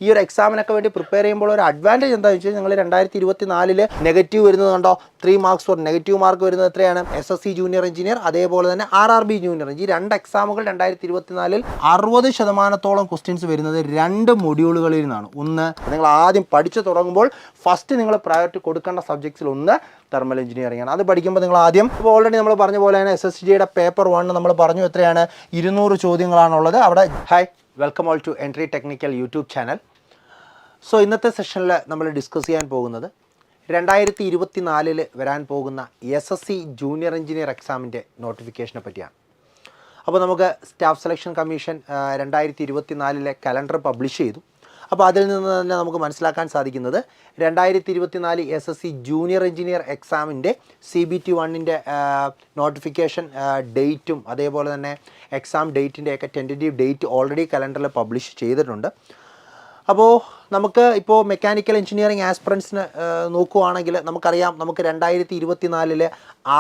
ഈ ഒരു എക്സാമിനൊക്കെ വേണ്ടി പ്രിപ്പയർ ചെയ്യുമ്പോൾ ഒരു അഡ്വാൻറ്റേജ് എന്താണെന്ന് വെച്ചാൽ നിങ്ങൾ 2024 നെഗറ്റീവ് വരുന്നത് കണ്ടോ, 3 മാർക്സ് ഫോർ നെഗറ്റീവ് മാർക്ക് വരുന്നത് എത്രയാണ്, SSC ജൂനിയർ എഞ്ചിനീയർ അതേപോലെ തന്നെ RRB ജൂനിയർ എഞ്ചിനീയർ. ഈ 2 എക്സാമുകൾ 2024 60% ക്വസ്റ്റ്യൻസ് വരുന്നത് 2 മൊഡ്യൂളുകളിൽ നിന്നാണ്. ഒന്ന്, നിങ്ങൾ ആദ്യം പഠിച്ചു തുടങ്ങുമ്പോൾ ഫസ്റ്റ് നിങ്ങൾ പ്രയോറിറ്റി കൊടുക്കേണ്ട സബ്ജക്ട്സിൽ ഒന്ന് തെർമൽ എഞ്ചിനീയറിംഗ് ആണ്. അത് പഠിക്കുമ്പോൾ നിങ്ങൾ ആദ്യം ഇപ്പോൾ ഓൾറെഡി നമ്മൾ പറഞ്ഞ പോലെ തന്നെ SSCയുടെ പേപ്പർ 1 നമ്മൾ പറഞ്ഞു എത്രയാണ്, 200 ചോദ്യങ്ങളാണുള്ളത്. അവിടെ hi, welcome all to Entri technical YouTube channel. So ഇന്നത്തെ സെഷനിൽ നമ്മൾ ഡിസ്കസ് ചെയ്യാൻ പോകുന്നത് 2024 വരാൻ പോകുന്ന SSC ജൂനിയർ എഞ്ചിനീയർ എക്സാമിൻ്റെ നോട്ടിഫിക്കേഷനെ പറ്റിയാണ്. അപ്പോൾ നമുക്ക് staff selection commission 2024 calendar publish ചെയ്തു. അപ്പോൾ അതിൽ നിന്ന് തന്നെ നമുക്ക് മനസ്സിലാക്കാൻ സാധിക്കുന്നത് 2024 SSC ജൂനിയർ എഞ്ചിനീയർ എക്സാമിൻ്റെ CBT 1ൻ്റെ നോട്ടിഫിക്കേഷൻ ഡേറ്റും അതേപോലെ തന്നെ എക്സാം ഡേറ്റിൻ്റെയൊക്കെ ടെൻറ്റേറ്റീവ് ഡേറ്റ് ഓൾറെഡി കലണ്ടറിൽ പബ്ലിഷ് ചെയ്തിട്ടുണ്ട്. അപ്പോൾ നമുക്ക് ഇപ്പോൾ മെക്കാനിക്കൽ എഞ്ചിനീയറിംഗ് ആസ്പിറൻസിന് നോക്കുകയാണെങ്കിൽ നമുക്കറിയാം, നമുക്ക് 2024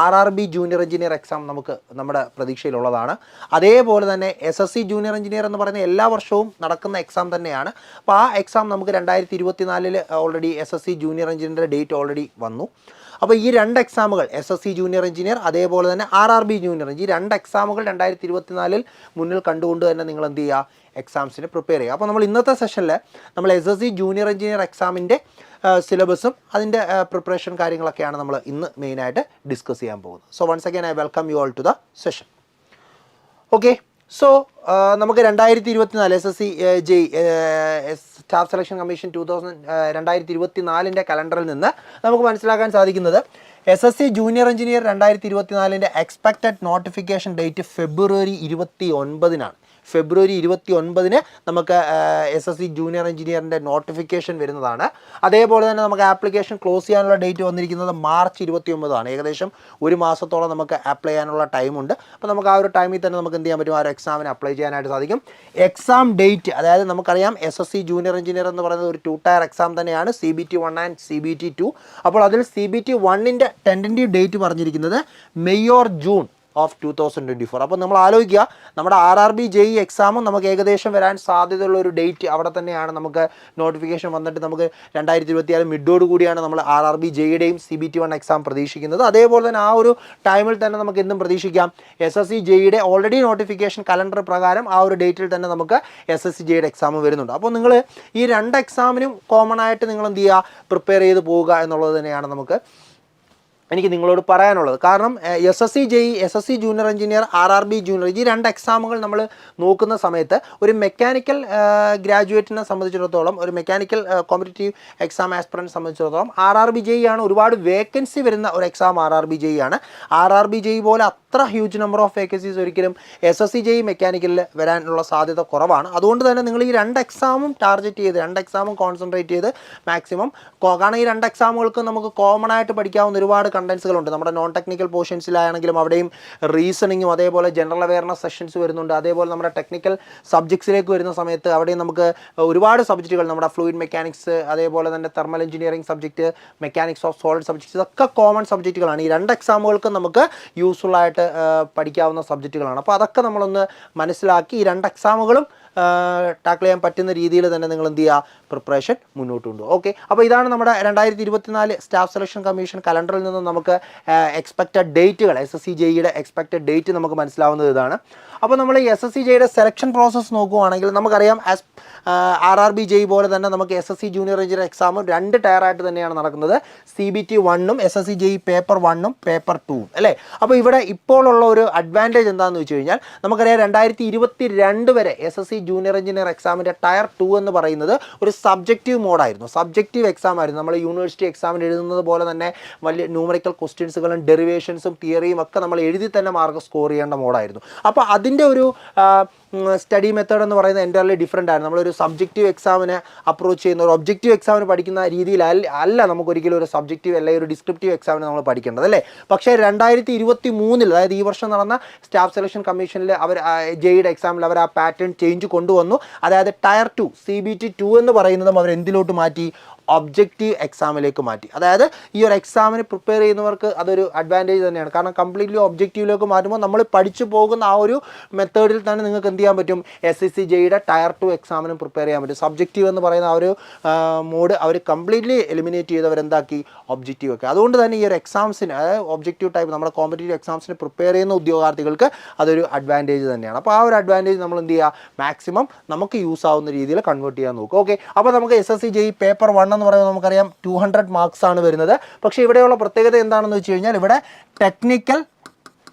RRB ജൂനിയർ എഞ്ചിനീയർ എക്സാം നമുക്ക് നമ്മുടെ പ്രതീക്ഷയിലുള്ളതാണ്. അതേപോലെ തന്നെ SSC ജൂനിയർ എഞ്ചിനീയർ എന്ന് പറയുന്ന എല്ലാ വർഷവും നടക്കുന്ന എക്സാം തന്നെയാണ്. അപ്പോൾ ആ എക്സാം നമുക്ക് 2024 ഓൾറെഡി SSC ജൂനിയർ എഞ്ചിനീയറിൻ്റെ ഡേറ്റ് ഓൾറെഡി വന്നു. അപ്പോൾ ഈ 2 എക്സാമുകൾ SSC ജൂനിയർ എഞ്ചിനീയർ അതേപോലെ തന്നെ RRB ജൂനിയർ ഈ 2 എക്സാമുകൾ 2024 മുന്നിൽ കണ്ടുകൊണ്ട് തന്നെ നിങ്ങൾ എന്ത് ചെയ്യുക, എക്സാംസിന് പ്രിപ്പയർ ചെയ്യുക. അപ്പോൾ നമ്മൾ ഇന്നത്തെ സെഷനിൽ നമ്മൾ SSC ജൂനിയർ എഞ്ചിനീയർ എക്സാമിൻ്റെ സിലബസും അതിൻ്റെ പ്രിപ്പറേഷൻ കാര്യങ്ങളൊക്കെയാണ് നമ്മൾ ഇന്ന് മെയിനായിട്ട് ഡിസ്കസ് ചെയ്യാൻ പോകുന്നത്. So once again I welcome you all to the session. Okay, so നമുക്ക് 2024 SSC സ്റ്റാഫ് സെലക്ഷൻ കമ്മീഷൻ 2024 കലണ്ടറിൽ നിന്ന് നമുക്ക് മനസ്സിലാക്കാൻ സാധിക്കുന്നത് SSC junior engineer 2024 expected notification date February 29 February 29 നമുക്ക് SSC ജൂനിയർ എഞ്ചിനീയറിൻ്റെ നോട്ടിഫിക്കേഷൻ വരുന്നതാണ്. അതേപോലെ തന്നെ നമുക്ക് ആപ്ലിക്കേഷൻ ക്ലോസ് ചെയ്യാനുള്ള ഡേറ്റ് വന്നിരിക്കുന്നത് മാർച്ച് 29 ഏകദേശം ഒരു മാസത്തോളം നമുക്ക് അപ്ലൈ ചെയ്യാനുള്ള ടൈമുണ്ട്. അപ്പോൾ നമുക്ക് ആ ഒരു ടൈമിൽ തന്നെ നമുക്ക് എന്ത് ചെയ്യാൻ പറ്റും, ആ ഒരു എക്സാമിന് അപ്ലൈ ചെയ്യാനായിട്ട് സാധിക്കും. എക്സാം ഡേറ്റ്, അതായത് നമുക്കറിയാം SSC ജൂനിയർ എഞ്ചിനീയർ എന്ന് പറയുന്നത് ഒരു 2 ടയർ എക്സാം തന്നെയാണ്, CBT 1 ആൻഡ് CBT 2. അപ്പോൾ അതിൽ CBT 1ൻ്റെ ടെൻറ്റേറ്റീവ് ഡേറ്റ് പറഞ്ഞിരിക്കുന്നത് മെയ് ഓർ ജൂൺ ഓഫ് 2024. അപ്പോൾ നമ്മൾ ആലോചിക്കുക, നമ്മുടെ RRB JEE എക്സാമും നമുക്ക് ഏകദേശം വരാൻ സാധ്യതയുള്ള ഒരു ഡേറ്റ് അവിടെ തന്നെയാണ്. നമുക്ക് നോട്ടിഫിക്കേഷൻ വന്നിട്ട് നമുക്ക് 2024 മിഡോട് കൂടിയാണ് നമ്മൾ RRB JEEയുടെയും CBT 1 എക്സാം പ്രതീക്ഷിക്കുന്നത്. അതേപോലെ തന്നെ ആ ഒരു ടൈമിൽ തന്നെ നമുക്ക് എന്തും പ്രതീക്ഷിക്കാം, SSC JEEയുടെ ഓൾറെഡി നോട്ടിഫിക്കേഷൻ കലണ്ടർ പ്രകാരം ആ ഒരു ഡേറ്റിൽ തന്നെ നമുക്ക് SSC JEEയുടെ എക്സാം വരുന്നുണ്ട്. അപ്പോൾ നിങ്ങൾ ഈ 2 എക്സാമിനും കോമൺ ആയിട്ട് നിങ്ങൾ എന്ത് ചെയ്യുക, പ്രിപ്പയർ ചെയ്ത് പോവുക എന്നുള്ളത് തന്നെയാണ് എനിക്ക് നിങ്ങളോട് പറയാനുള്ളത്. കാരണം SSC JEE, SSC junior engineer, RRB junior ഈ 2 എക്സാമുകൾ നമ്മൾ നോക്കുന്ന സമയത്ത് ഒരു മെക്കാനിക്കൽ ഗ്രാജുവേറ്റിനെ സംബന്ധിച്ചിടത്തോളം, ഒരു മെക്കാനിക്കൽ കോമ്പറ്റീറ്റീവ് എക്സാം ആസ്പിറൻറ്റ് സംബന്ധിച്ചിടത്തോളം RRB JEE ആണ് ഒരുപാട് വേക്കൻസി വരുന്ന ഒരു എക്സാം. RRB JEE ആണ്. RRB JEE പോലെ അത്ര ഹ്യൂജ് നമ്പർ ഓഫ് വേക്കൻസീസ് ഒരിക്കലും SSC JEE മെക്കാനിക്കലിൽ വരാനുള്ള സാധ്യത കുറവാണ്. അതുകൊണ്ട് തന്നെ നിങ്ങൾ ഈ 2 എക്സാമും ടാർഗറ്റ് ചെയ്ത് 2 എക്സാമും കോൺസെൻട്രേറ്റ് ചെയ്ത് മാക്സിമം, കാരണം ഈ 2 എക്സാമുകൾക്ക് നമുക്ക് കോമൺ ആയിട്ട് പഠിക്കാവുന്ന ഒരുപാട് കണ്ടൻസുകളുണ്ട്. നമ്മുടെ നോൺ ടെക്നിക്കൽ പോർഷൻസിലാണെങ്കിലും അവിടെയും റീസണിങ്ങും അതേപോലെ ജനറൽ അവയർനെസ് സെഷൻസ് വരുന്നുണ്ട്. അതേപോലെ നമ്മുടെ ടെക്നിക്കൽ സബ്ജക്ട്സിലേക്ക് വരുന്ന സമയത്ത് അവിടെയും നമുക്ക് ഒരുപാട് സബ്ജക്റ്റുകൾ, നമ്മുടെ ഫ്ലൂയിഡ് മെക്കാനിക്സ് അതേപോലെ തന്നെ thermal engineering subject, mechanics of solid subjects, ഇതൊക്കെ കോമൺ സബ്ജക്റ്റുകളാണ്. ഈ 2 എക്സാമുകൾക്ക് നമുക്ക് യൂസ്ഫുൾ ആയിട്ട് പഠിക്കാവുന്ന സബ്ജക്റ്റുകളാണ്. അപ്പോൾ അതൊക്കെ നമ്മളൊന്ന് മനസ്സിലാക്കി ഈ 2 എക്സാമുകളും ടാക്കിൾ ചെയ്യാൻ പറ്റുന്ന രീതിയിൽ തന്നെ നിങ്ങൾ എന്ത് ചെയ്യുക, പ്രിപ്പറേഷൻ മുന്നോട്ട് കൊണ്ടുപോകും. ഓക്കെ, അപ്പോൾ ഇതാണ് നമ്മുടെ 2024 സ്റ്റാഫ് സെലക്ഷൻ കമ്മീഷൻ കലണ്ടറിൽ നിന്ന് നമുക്ക് എക്സ്പെക്റ്റഡ് ഡേറ്റുകൾ, SSC JEEയുടെ എക്സ്പെക്റ്റഡ് ഡേറ്റ് നമുക്ക് മനസ്സിലാവുന്നത് ഇതാണ്. അപ്പോൾ നമ്മൾ ഈ SSC JEEയുടെ സെലക്ഷൻ പ്രോസസ്സ് നോക്കുകയാണെങ്കിൽ നമുക്കറിയാം, RRB JEE പോലെ തന്നെ നമുക്ക് SSC ജൂനിയർ എഞ്ചിനീയർ എക്സാമും 2 ടയറായിട്ട് തന്നെയാണ് നടക്കുന്നത്. CBT 1ഉം SSC JEE പേപ്പർ 1ഉം പേപ്പർ 2ഉം അല്ലേ. അപ്പോൾ ഇവിടെ ഇപ്പോഴുള്ള ഒരു അഡ്വാൻറ്റേജ് എന്താണെന്ന് വെച്ച് കഴിഞ്ഞാൽ, നമുക്കറിയാം 2022 വരെ SSC ജൂനിയർ എഞ്ചിനീയർ എക്സാമിൻ്റെ ടയർ 2 എന്ന് പറയുന്നത് ഒരു സബ്ജക്റ്റീവ് മോഡായിരുന്നു, സബ്ജക്റ്റീവ് എക്സാം ആയിരുന്നു. നമ്മൾ യൂണിവേഴ്സിറ്റി എക്സാമിന് എഴുതുന്നത് പോലെ തന്നെ വലിയ ന്യൂമറിക്കൽ ക്വസ്റ്റ്യൻസുകളും ഡെറിവേഷൻസും തിയറിയും ഒക്കെ നമ്മൾ എഴുതി തന്നെ മാർക്ക് സ്കോർ ചെയ്യേണ്ട മോഡായിരുന്നു. അപ്പോൾ അതിൻ്റെ ഒരു സ്റ്റഡി മെത്തേഡ് എന്ന് പറയുന്നത് എൻ്റയർലി ഡിഫറെൻ്റ് ആണ്. നമ്മളൊരു സബ്ജക്റ്റീവ് എക്സാമിനെ അപ്രോച്ച് ചെയ്യുന്ന, ഒരു ഒബ്ജക്റ്റീവ് എക്സാമിന് പഠിക്കുന്ന രീതിയിൽ അല്ല നമുക്കൊരിക്കലും ഒരു സബ്ജക്റ്റീവ് അല്ലെങ്കിൽ ഒരു ഡിസ്ക്രിപ്റ്റീവ് എക്സാമിന് നമ്മൾ പഠിക്കേണ്ടത് അല്ലേ. പക്ഷേ 2023 അതായത് ഈ വർഷം നടന്ന സ്റ്റാഫ് സെലക്ഷൻ കമ്മീഷനിൽ അവർ JEEയുടെ എക്സാമിൽ അവർ ആ പാറ്റേൺ ചേഞ്ച് കൊണ്ടുവന്നു. അതായത് ടയർ 2 CBT 2 എന്ന് പറയുന്നതും അവർ എന്തിലോട്ട് മാറ്റി, ഒബ്ജക്റ്റീവ് എക്സാമിലേക്ക് മാറ്റി. അതായത് ഈ ഒരു എക്സാമിന് പ്രിപ്പയർ ചെയ്യുന്നവർക്ക് അതൊരു അഡ്വാൻറ്റേജ് തന്നെയാണ്. കാരണം കംപ്ലീറ്റ്ലി ഒബ്ജക്റ്റീവിലേക്ക് മാറ്റുമ്പോൾ നമ്മൾ പഠിച്ചു പോകുന്ന ആ ഒരു മെത്തേഡിൽ തന്നെ നിങ്ങൾക്ക് എന്ത് ചെയ്യാൻ പറ്റും, SSCJയുടെ ടയർ 2 എക്സാമിനും പ്രിപ്പയർ ചെയ്യാൻ പറ്റും. സബ്ജക്റ്റീവ് എന്ന് പറയുന്ന ആ ഒരു മോഡ് അവർ കംപ്ലീറ്റ്ലി എലിമിനേറ്റ് ചെയ്തവരെന്താക്കി, ഒബ്ജക്റ്റീവ് ഒക്കെ. അതുകൊണ്ട് തന്നെ ഈ ഒരു എക്സാംസിന്, അതായത് ഒബ്ജക്റ്റീവ് ടൈപ്പ് നമ്മുടെ കോമ്പറ്റീറ്റീവ് എക്സാംസിന് പ്രിപ്പയർ ചെയ്യുന്ന ഉദ്യോഗാർത്ഥികൾക്ക് അതൊരു അഡ്വാൻറ്റേജ് തന്നെയാണ്. അപ്പോൾ ആ ഒരു അഡ്വാൻറ്റേജ് നമ്മൾ എന്ത് ചെയ്യുക, മാക്സിമം നമുക്ക് യൂസ് ആവുന്ന രീതിയിൽ കൺവേർട്ട് ചെയ്യാൻ നോക്കുക. ഓക്കെ, അപ്പോൾ നമുക്ക് SSCJ പേപ്പർ 1 എന്ന് പറയുമ്പോൾ നമുക്കറിയാം 200 മാർക്സ് ആണ് വരുന്നത്. പക്ഷേ ഇവിടെയുള്ള പ്രത്യേകത എന്താണെന്ന് വെച്ച് കഴിഞ്ഞാൽ ഇവിടെ technical,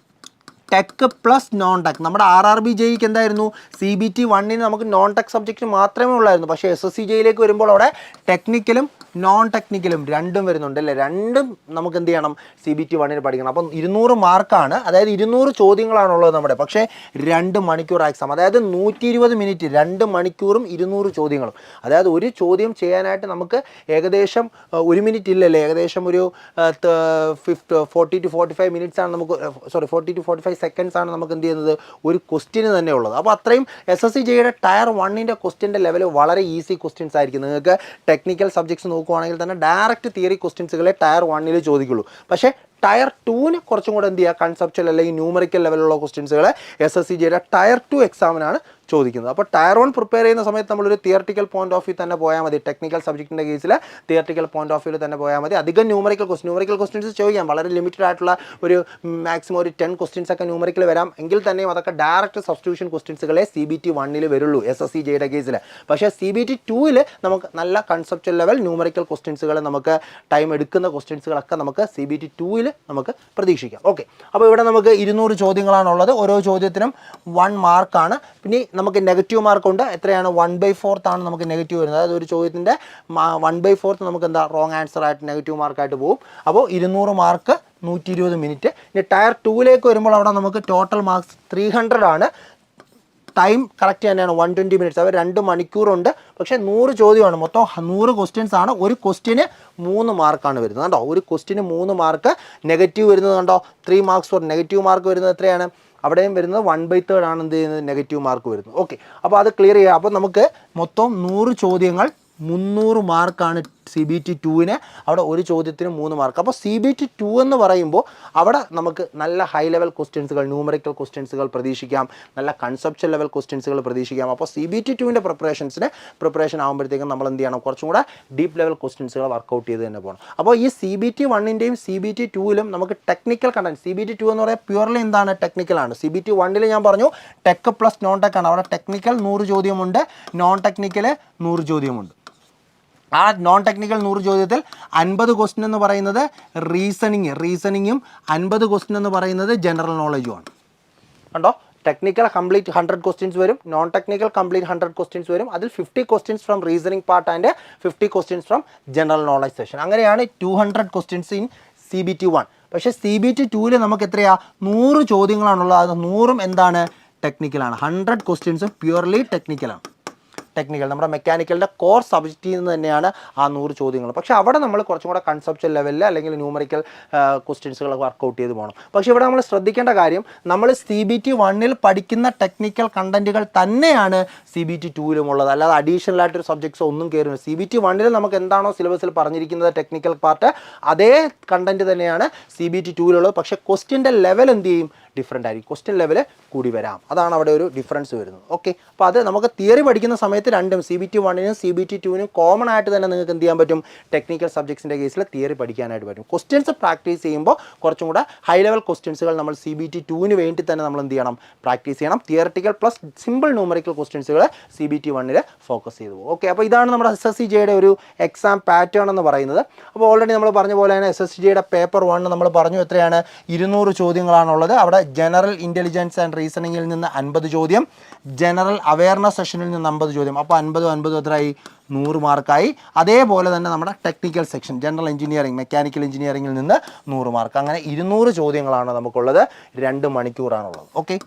tech plus non tech. നമ്മുടെ RRBJക്ക് എന്തായിരുന്നു, CBT 1ന് നമുക്ക് നോൺ ടെക് സബ്ജക്റ്റ് മാത്രമേ ഉള്ളായിരുന്നു. പക്ഷേ SSCJയിലേക്ക് വരുമ്പോൾ അവിടെ ടെക്നിക്കലും നോൺ ടെക്നിക്കലും രണ്ടും വരുന്നുണ്ട് അല്ലേ. രണ്ടും നമുക്ക് എന്ത് ചെയ്യണം, CBT 1ന് പഠിക്കണം. അപ്പം 200 മാർക്കാണ്, അതായത് 200 ചോദ്യങ്ങളാണുള്ളത് നമ്മുടെ. പക്ഷേ 2 മണിക്കൂർ എക്സാം, അതായത് 120 മിനിറ്റ്, 2 മണിക്കൂറും 200 ചോദ്യങ്ങളും. അതായത് ഒരു ചോദ്യം ചെയ്യാനായിട്ട് നമുക്ക് ഏകദേശം 1 മിനിറ്റ് ഇല്ലല്ലേ, ഏകദേശം ഒരു 40 to 45 മിനിറ്റ്സ് ആണ് നമുക്ക്, 40 to 45 സെക്കൻഡ്സ് ആണ് നമുക്ക് എന്ത് ചെയ്യുന്നത്, ഒരു ക്വസ്റ്റ്യന് തന്നെ ഉള്ളത്. അപ്പോൾ അത്രയും SSCJയുടെ ടയർ 1ൻ്റെ ക്വസ്റ്റ്യൻ്റെ ലെവൽ വളരെ ഈസി ക്വസ്റ്റ്യൻസ് ആയിരിക്കും. നിങ്ങൾക്ക് ടെക്നിക്കൽ സബ്ജക്ട്സ് നോക്കുവാണെങ്കിൽ തന്നെ ഡയറക്റ്റ് തിയറി ക്വസ്റ്റ്യൻസുകളെ ടയർ 1ൽ ചോദിക്കുള്ളൂ. പക്ഷേ ടയർ 2ന് കുറച്ചും കൂടെ എന്ത് ചെയ്യുക, കൺസെപ്ച്വൽ അല്ലെങ്കിൽ ന്യൂമറിക്കൽ ലെവലുള്ള ക്വസ്റ്റ്യൻസുകൾ SSCJയുടെ ടയർ 2 എക്സാമിനാണ് ചോദിക്കുന്നത്. അപ്പോൾ ടയർ 1 പ്രിപ്പയർ ചെയ്യുന്ന സമയത്ത് നമ്മളൊരു തിയറട്ടിക്കൽ പോയിന്റ് ഓഫ് വ്യൂ തന്നെ പോയാൽ മതി. ടെക്നിക്കൽ സബ്ജക്റ്റിൻ്റെ കേസിൽ തിയറട്ടിക്കൽ പോയിന്റ് ഓഫ് വ്യൂവിൽ തന്നെ പോയാൽ മതി. അധികം ന്യൂമറിക്കൽ ക്വസ്റ്റ്യൻസ് ചോദിക്കാം. വളരെ ലിമിറ്റഡ് ആയിട്ടുള്ള ഒരു മാക്സിമം ഒരു 10 ക്വസ്റ്റ്യൻസ് ഒക്കെ ന്യൂമറിക്കൽ വരാം. എങ്കിൽ തന്നെയും അതൊക്കെ ഡയറക്റ്റ് സബ്സ്റ്റിറ്റ്യൂഷൻ ക്വസ്റ്റ്യൻസുകളെ CBT 1ൽ വരുള്ളൂ SSCJയുടെ കേസിൽ. പക്ഷേ CBT 2ൽ നമുക്ക് നല്ല കൺസെപ്ച്വൽ ലെവൽ ന്യൂമറിക്കൽ ക്വസ്റ്റ്യൻസുകൾ, നമുക്ക് ടൈം എടുക്കുന്ന ക്വസ്റ്റ്യൻസുകളൊക്കെ നമുക്ക് CBT 2ൽ നമുക്ക് പ്രതീക്ഷിക്കാം. ഓക്കെ, അപ്പോൾ ഇവിടെ നമുക്ക് 200 ചോദ്യങ്ങളാണുള്ളത്. ഓരോ ചോദ്യത്തിനും 1 മാർക്കാണ്. പിന്നെ നമുക്ക് നെഗറ്റീവ് മാർക്കുണ്ട്. എത്രയാണ്, 1/4 ആണ് നമുക്ക് നെഗറ്റീവ് വരുന്നത്. അതായത് ഒരു ചോദ്യത്തിൻ്റെ 1/4 നമുക്ക് എന്താ റോങ് ആൻസർ ആയിട്ട് നെഗറ്റീവ് മാർക്കായിട്ട് പോകും. അപ്പോൾ 200 മാർക്ക് 120 മിനിറ്റ്. ഇനി ടയർ 2ലേക്ക് വരുമ്പോൾ അവിടെ നമുക്ക് ടോട്ടൽ മാർക്സ് 300 ആണ്. ടൈം കറക്റ്റ് തന്നെയാണ്, 120 മിനിറ്റ്സ്. അവർ 2 മണിക്കൂറുണ്ട്. പക്ഷേ 100 ചോദ്യമാണ്, മൊത്തം 100 ക്വസ്റ്റ്യൻസ് ആണ്. ഒരു ക്വസ്റ്റ്യന് 3 മാർക്കാണ് വരുന്നത് കണ്ടോ. ഒരു ക്വസ്റ്റ്യന് 3 മാർക്ക്. നെഗറ്റീവ് വരുന്നത് കണ്ടോ, 3 മാർക്സ് ഫോർ നെഗറ്റീവ് മാർക്ക് വരുന്നത് എത്രയാണ്, അവിടെയും വരുന്നത് 1/3 ആണ് എന്ത് ചെയ്യുന്നത്, നെഗറ്റീവ് മാർക്ക് വരുന്നത്. ഓക്കെ, അപ്പോൾ അത് ക്ലിയർ ചെയ്യുക. അപ്പോൾ നമുക്ക് മൊത്തം 100 ചോദ്യങ്ങൾ 300 മാർക്കാണ് CBT 2ന്. അവിടെ ഒരു ചോദ്യത്തിന് 3 മാർക്ക്. അപ്പോൾ CBT 2 എന്ന് പറയുമ്പോൾ അവിടെ നമുക്ക് നല്ല ഹൈ ലെവൽ ക്വസ്റ്റ്യൻസുകൾ, ന്യൂമറിക്കൽ ക്വസ്റ്റ്യൻസുകൾ പ്രതീക്ഷിക്കാം, നല്ല കൺസെപ്ച്വൽ ലെവൽ ക്വസ്റ്റ്യൻസുകൾ പ്രതീക്ഷിക്കാം. അപ്പോൾ CBT 2ൻ്റെ പ്രിപ്പറേഷൻ ആകുമ്പോഴത്തേക്കും നമ്മൾ എന്ത് ചെയ്യണം, കുറച്ചും കൂടെ ഡീപ്പ് ലെവൽ ക്വസ്റ്റ്യൻസുകൾ വർക്കൗട്ട് ചെയ്ത് തന്നെ പോകണം. അപ്പോൾ ഈ CBT 1ൻ്റെയും CBT 2ലും നമുക്ക് ടെക്നിക്കൽ കണ്ടന്റ്, CBT 2 എന്ന് പറയുന്നത് പ്യൂർലി എന്താണ്, ടെക്നിക്കലാണ്. CBT 1ൽ ഞാൻ പറഞ്ഞു ടെക് പ്ലസ് നോൺ ടെക് ആണ്. അവിടെ ടെക്നിക്കൽ 100 ചോദ്യമുണ്ട്, നോൺ ടെക്നിക്കൽ 100 ചോദ്യമുണ്ട്. ആ നോൺ ടെക്നിക്കൽ 100 ചോദ്യത്തിൽ 50 ക്വസ്റ്റ്യൻ എന്ന് പറയുന്നത് റീസണിങ്ങും 50 ക്വസ്റ്റ്യൻ എന്ന് പറയുന്നത് ജനറൽ നോളജുമാണ്. കണ്ടോ, ടെക്നിക്കൽ കംപ്ലീറ്റ് 100 ക്വസ്റ്റ്യൻസ് വരും, നോൺ ടെക്നിക്കൽ കംപ്ലീറ്റ് 100 ക്വസ്റ്റ്യൻസ് വരും. അതിൽ 50 questions from reasoning part and 50 questions from general knowledge session. അങ്ങനെയാണ് 200 ക്വസ്റ്റ്യൻസ് ഇൻ CBT 1. പക്ഷേ CBT 2ൽ നമുക്ക് എത്രയാണ്, 100 ചോദ്യങ്ങളാണുള്ളത്. അത് 100ഉം എന്താണ്, ടെക്നിക്കലാണ്. 100 ക്വസ്റ്റ്യൻസും പ്യൂർലി ടെക്നിക്കലാണ്. നമ്മുടെ മെക്കാനിക്കലിൻ്റെ കോർ സബ്ജക്റ്റിൽ നിന്ന് തന്നെയാണ് ആ 100 ചോദ്യങ്ങൾ. പക്ഷേ അവിടെ നമ്മൾ കുറച്ചും കൂടെ കൺസെപ്ച്വൽ ലെവലിൽ അല്ലെങ്കിൽ ന്യൂമറിക്കൽ ക്വസ്റ്റ്യൻസുകൾ വർക്കൗട്ട് ചെയ്ത് പോകണം. പക്ഷേ ഇവിടെ നമ്മൾ ശ്രദ്ധിക്കേണ്ട കാര്യം, നമ്മൾ CBT 1ൽ പഠിക്കുന്ന ടെക്നിക്കൽ കണ്ടന്റുകൾ തന്നെയാണ് CBT 2ലും ഉള്ളത്. അല്ലാതെ അഡീഷണൽ ആയിട്ടൊരു സബ്ജക്ട്സ് ഒന്നും കയറുന്നത്. CBT 1ൽ നമുക്ക് എന്താണോ സിലബസിൽ പറഞ്ഞിരിക്കുന്നത് ടെക്നിക്കൽ പാർട്ട്, അതേ കണ്ടന്റ് തന്നെയാണ് CBT 2ലുള്ളത്. പക്ഷേ ക്വസ്റ്റ്യൻ്റെ ലെവൽ എന്ത് ചെയ്യും, ഡിഫറൻ്റ് ആയിരിക്കും. ക്വസ്റ്റ്യൻ ലെവൽ കൂടി വരാം. അതാണ് അവിടെ ഒരു ഡിഫറൻസ് വരുന്നത്. ഓക്കെ, അപ്പോൾ അത് നമുക്ക് തിയറി പഠിക്കുന്ന സമയത്ത് രണ്ടും CBT 1നും CBT 2നും കോമൺ ആയിട്ട് തന്നെ നിങ്ങൾക്ക് എന്ത് ചെയ്യാൻ പറ്റും, ടെക്നിക്കൽ സബ്ജക്ട്സിൻ്റെ കേസിൽ തിയറി പഠിക്കാനായിട്ട് പറ്റും. ക്വസ്റ്റ്യൻസ് പ്രാക്ടീസ് ചെയ്യുമ്പോൾ കുറച്ചും കൂടെ ഹൈ ലെവൽ ക്വസ്റ്റ്യൻസുകൾ നമ്മൾ CBT 2ന് വേണ്ടി തന്നെ നമ്മൾ എന്ത് ചെയ്യണം, പ്രാക്ടീസ് ചെയ്യണം. തിയറട്ടിക്കൽ പ്ലസ് സിമ്പിൾ ന്യൂമറിക്കൽ ക്വസ്റ്റ്യൻസുകൾ CBT 1ൽ ഫോക്കസ് ചെയ്തു പോകും. ഓക്കെ, അപ്പോൾ ഇതാണ് നമ്മുടെ SSCJയുടെ ഒരു എക്സാം പാറ്റേൺ എന്ന് പറയുന്നത്. അപ്പോൾ ഓൾറെഡി നമ്മൾ പറഞ്ഞ പോലെ തന്നെ SSCJയുടെ പേപ്പർ 1 നമ്മൾ പറഞ്ഞു എത്രയാണ്, 200 ചോദ്യങ്ങളാണുള്ളത്. അവിടെ ജനറൽ ഇൻ്റലിജൻസ് ആൻഡ് റീസണിങ്ങിൽ നിന്ന് 50 ചോദ്യം, ജനറൽ അവയർനെസ് സെഷനിൽ നിന്ന് 50 ചോദ്യം. അപ്പോൾ 50 എത്രയായി, 100 മാർക്കായി. അതേപോലെ തന്നെ നമ്മുടെ technical section, general engineering, mechanical എഞ്ചിനീയറിംഗിൽ നിന്ന് 100 മാർക്ക്. അങ്ങനെ 200 ചോദ്യങ്ങളാണ് നമുക്കുള്ളത്. 2 മണിക്കൂറാണുള്ളത്. ഓക്കെ,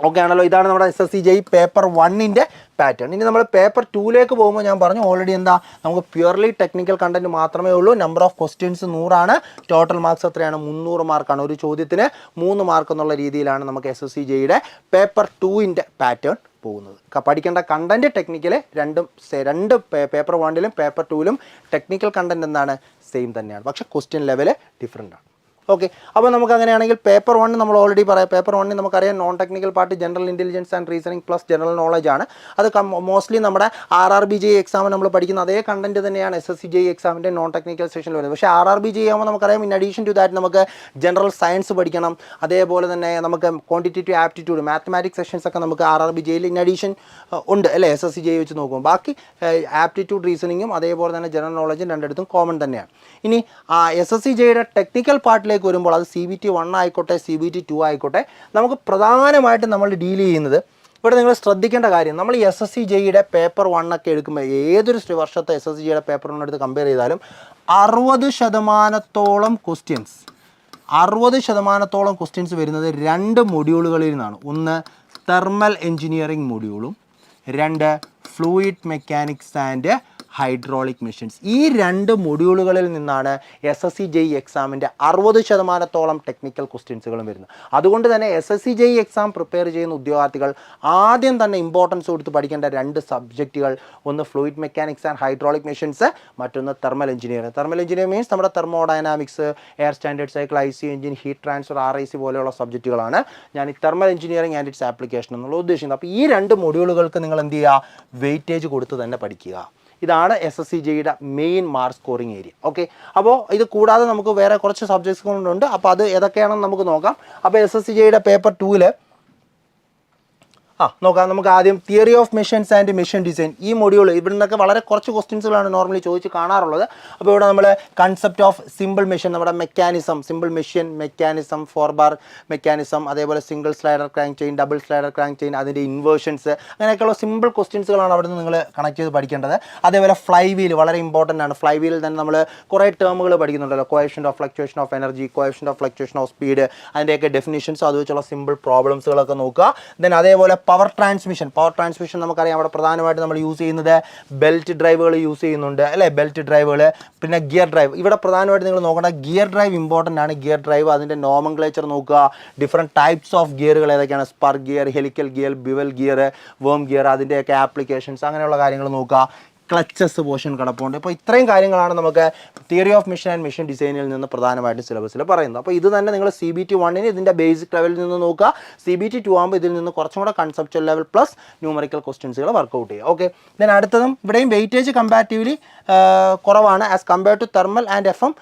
ഓക്കെ ആണല്ലോ. ഇതാണ് നമ്മുടെ SSC JEE പേപ്പർ 1ൻ്റെ പാറ്റേൺ. ഇനി നമ്മൾ പേപ്പർ 2ലേക്ക് പോകുമ്പോൾ ഞാൻ പറഞ്ഞു ഓൾറെഡി എന്താ, നമുക്ക് പ്യുവർലി ടെക്നിക്കൽ കണ്ടന്റ് മാത്രമേ ഉള്ളൂ. Number of questions 100 total marks എത്രയാണ്, 300 മാർക്കാണ്. ഒരു ചോദ്യത്തിന് 3 മാർക്ക് എന്നുള്ള രീതിയിലാണ് നമുക്ക് SSC JEEയുടെ പേപ്പർ 2ൻ്റെ പാറ്റേൺ പോകുന്നത്. പഠിക്കേണ്ട കണ്ടന്റ് ടെക്നിക്കൽ രണ്ട് പേപ്പർ 1ലും പേപ്പർ 2ലും ടെക്നിക്കൽ കണ്ടന്റ് എന്താണ്, സെയിം തന്നെയാണ്, പക്ഷേ ക്വസ്റ്റ്യൻ ലെവൽ ഡിഫറെൻ്റ് ആണ്. ഓക്കെ, അപ്പോൾ നമുക്ക് അങ്ങനെയാണെങ്കിൽ പേപ്പർ 1 നമ്മൾ ഓൾറെഡി പറയാം. പേപ്പർ 1 നമുക്കറിയാം non technical part general intelligence and reasoning plus general knowledge ആണ്. അത് മോസ്റ്റ്ലി നമ്മുടെ RRB JEE എക്സാമിന് നമ്മൾ പഠിക്കുന്ന അതേ കണ്ടന്റ് തന്നെയാണ് SSC JEE എക്സാമിൻ്റെ നോൺ ടെക്നിക്കൽ സെഷനിൽ വരുന്നത്. പക്ഷേ RRB JEE ആകുമ്പോൾ നമുക്കറിയാം ഇൻ അഡീഷൻ ടു ദാറ്റ് നമുക്ക് ജനറൽ സയൻസ് പഠിക്കണം. അതേപോലെ തന്നെ നമുക്ക് ക്വാണ്ടിറ്റേറ്റീവ് ആപ്റ്റിറ്റ്യൂഡ് മാത്തമാറ്റിക്സ് സെഷൻസ് ഒക്കെ നമുക്ക് RRB JEEയിൽ ഇൻ അഡീഷൻ ഉണ്ട് അല്ലേ, SSC JEE വെച്ച് നോക്കുമ്പോൾ. ബാക്കി ആപ്റ്റിറ്റ്യൂഡ് റീസണിങ്ങും അതേപോലെ തന്നെ ജനറൽ നോളജും രണ്ടിടത്തും കോമൺ തന്നെയാണ്. ഇനി SSC JEEയുടെ ടെക്നിക്കൽ പാർട്ടിലേക്ക് വരുമ്പോൾ അത് CBT 1 ആയിക്കോട്ടെ CBT 2 ആയിക്കോട്ടെ, നമുക്ക് പ്രധാനമായിട്ടും നമ്മൾ ഡീൽ ചെയ്യുന്നത് ഇവിടെ നിങ്ങൾ ശ്രദ്ധിക്കേണ്ട കാര്യം, നമ്മൾ ഈ SSC JEEയുടെ പേപ്പർ 1 ഒക്കെ എടുക്കുമ്പോൾ ഏതൊരു വർഷത്തെ SSC JEEയുടെ പേപ്പർ 1 എടുത്ത് കമ്പയർ ചെയ്താലും 60% ക്വസ്റ്റ്യൻസ് വരുന്നത് 2 മൊഡ്യൂളുകളിൽ നിന്നാണ്. ഒന്ന് തെർമൽ എഞ്ചിനീയറിംഗ് മൊഡ്യൂളും 2 fluid mechanics and hydraulic machines. ഈ 2 മൊഡ്യൂളുകളിൽ നിന്നാണ് SSC JEE എക്സാമിൻ്റെ 60% ടെക്നിക്കൽ ക്വസ്റ്റ്യൻസുകളും വരുന്നത്. അതുകൊണ്ട് തന്നെ SSC JEE എക്സാം പ്രിപ്പയർ ചെയ്യുന്ന ഉദ്യോഗാർത്ഥികൾ ആദ്യം തന്നെ ഇമ്പോർട്ടൻസ് കൊടുത്ത് പഠിക്കേണ്ട 2 സബ്ജക്റ്റുകൾ, ഒന്ന് fluid mechanics and hydraulic machines, മറ്റൊന്ന് thermal engineering. Thermal engineering means നമ്മുടെ thermodynamics, air standard cycle, IC engine, heat transfer, RIC പോലെയുള്ള സബ്ജക്റ്റുകളാണ് ഞാൻ ഈ thermal engineering and its application എന്നുള്ള ഉദ്ദേശിക്കുന്നത്. അപ്പോൾ ഈ 2 മൊഡ്യൂളുകൾക്ക് നിങ്ങൾ എന്ത് ചെയ്യുക, വെയിറ്റേജ് കൊടുത്ത് തന്നെ പഠിക്കുക. ഇതാണ് SSC JEEയുടെ main mark scoring area. Okay, അപ്പോൾ ഇത് കൂടാതെ നമുക്ക് വേറെ കുറച്ച് സബ്ജക്ട്സുകളുണ്ട്. അപ്പോൾ അത് ഏതൊക്കെയാണെന്ന് നമുക്ക് നോക്കാം. അപ്പോൾ SSC JEEയുടെ പേപ്പർ 2ൽ നോക്കാം. നമുക്ക് ആദ്യം theory of machines and machine design. ഈ മൊഡ്യൂൾ ഇവിടെ നിന്നൊക്കെ വളരെ കുറച്ച് ക്വസ്റ്റ്യൻസുകളാണ് നോർമലി ചോദിച്ച് കാണാറുള്ളത്. അപ്പോൾ ഇവിടെ നമ്മൾ കൺസെപ്റ്റ് ഓഫ് സിമ്പിൾ മെഷീൻ, നമ്മുടെ mechanism, simple machine mechanism, 4 bar mechanism, അതേപോലെ single slider crank chain, double slider crank chain, അതിൻ്റെ ഇൻവേർഷൻസ്, അങ്ങനെയൊക്കെയുള്ള സിമ്പിൾ ക്വസ്റ്റ്യൻസുകളാണ് അവിടെ നിന്ന് നിങ്ങൾ കണക്ട് ചെയ്ത് പഠിക്കേണ്ടത്. അതേപോലെ ഫ്ലൈ വീൽ വളരെ ഇമ്പോർട്ടൻ്റ് ആണ്. ഫ്ലൈ വീലിൽ തന്നെ നമ്മൾ കുറേ ടേമുകൾ പഠിക്കുന്നുണ്ടല്ലോ, coefficient of fluctuation of energy, coefficient of fluctuation of speed, അതിൻ്റെയൊക്കെ ഡെഫിനിഷൻസ്, അത് വെച്ചുള്ള സിമ്പിൾ പ്രോബ്ലംസുകളൊക്കെ നോക്കുക. ദെൻ അതേപോലെ പവർ ട്രാൻസ്മിഷൻ നമുക്കറിയാം. അവിടെ പ്രധാനമായിട്ട് നമ്മൾ യൂസ് ചെയ്യുന്നത് ബെൽറ്റ് ഡ്രൈവുകൾ യൂസ് ചെയ്യുന്നുണ്ട് അല്ലേ, ബെൽറ്റ് ഡ്രൈവുകൾ. പിന്നെ ഗിയർ ഡ്രൈവ്, ഇവിടെ പ്രധാനമായിട്ട് നിങ്ങൾ നോക്കേണ്ട ഗിയർ ഡ്രൈവ് ഇമ്പോർട്ടൻ്റ് ആണ്. ഗിയർ ഡ്രൈവ് അതിൻ്റെ നോമൻക്ലേച്ചർ നോക്കുക, ഡിഫറെൻറ്റ് ടൈപ്സ് ഓഫ് ഗിയറുകൾ ഏതൊക്കെയാണ്, spur gear, helical gear, bevel gear, വേം ഗിയർ, അതിൻ്റെയൊക്കെ ആപ്ലിക്കേഷൻസ്, അങ്ങനെയുള്ള കാര്യങ്ങൾ നോക്കുക. ക്ലച്ചസ് പോർഷൻ കിടപ്പുണ്ട്. അപ്പോൾ ഇത്രയും കാര്യങ്ങളാണ് നമുക്ക് theory of machine and machine ഡിസൈനിൽ നിന്ന് പ്രധാനമായിട്ടും സിലബസിൽ പറയുന്നത്. അപ്പോൾ ഇത് തന്നെ നിങ്ങൾ CBT 1 ഇതിൻ്റെ ബേസിക് ലെവലിൽ നിന്ന് നോക്കുക. CBT 2 ആകുമ്പോൾ ഇതിൽ നിന്ന് കുറച്ചും കൂടെ കൺസെപ്ച്വൽ ലെവൽ പ്ലസ് ന്യൂമറിക്കൽ ക്വസ്റ്റ്യൻസുകൾ വർക്കൗട്ട് ചെയ്യുക. ഓക്കെ, ദെൻ അടുത്തതും ഇവിടെയും വെയിറ്റേജ് കമ്പാരിറ്റീവ്ലി കുറവാണ്. As compared to thermal and FM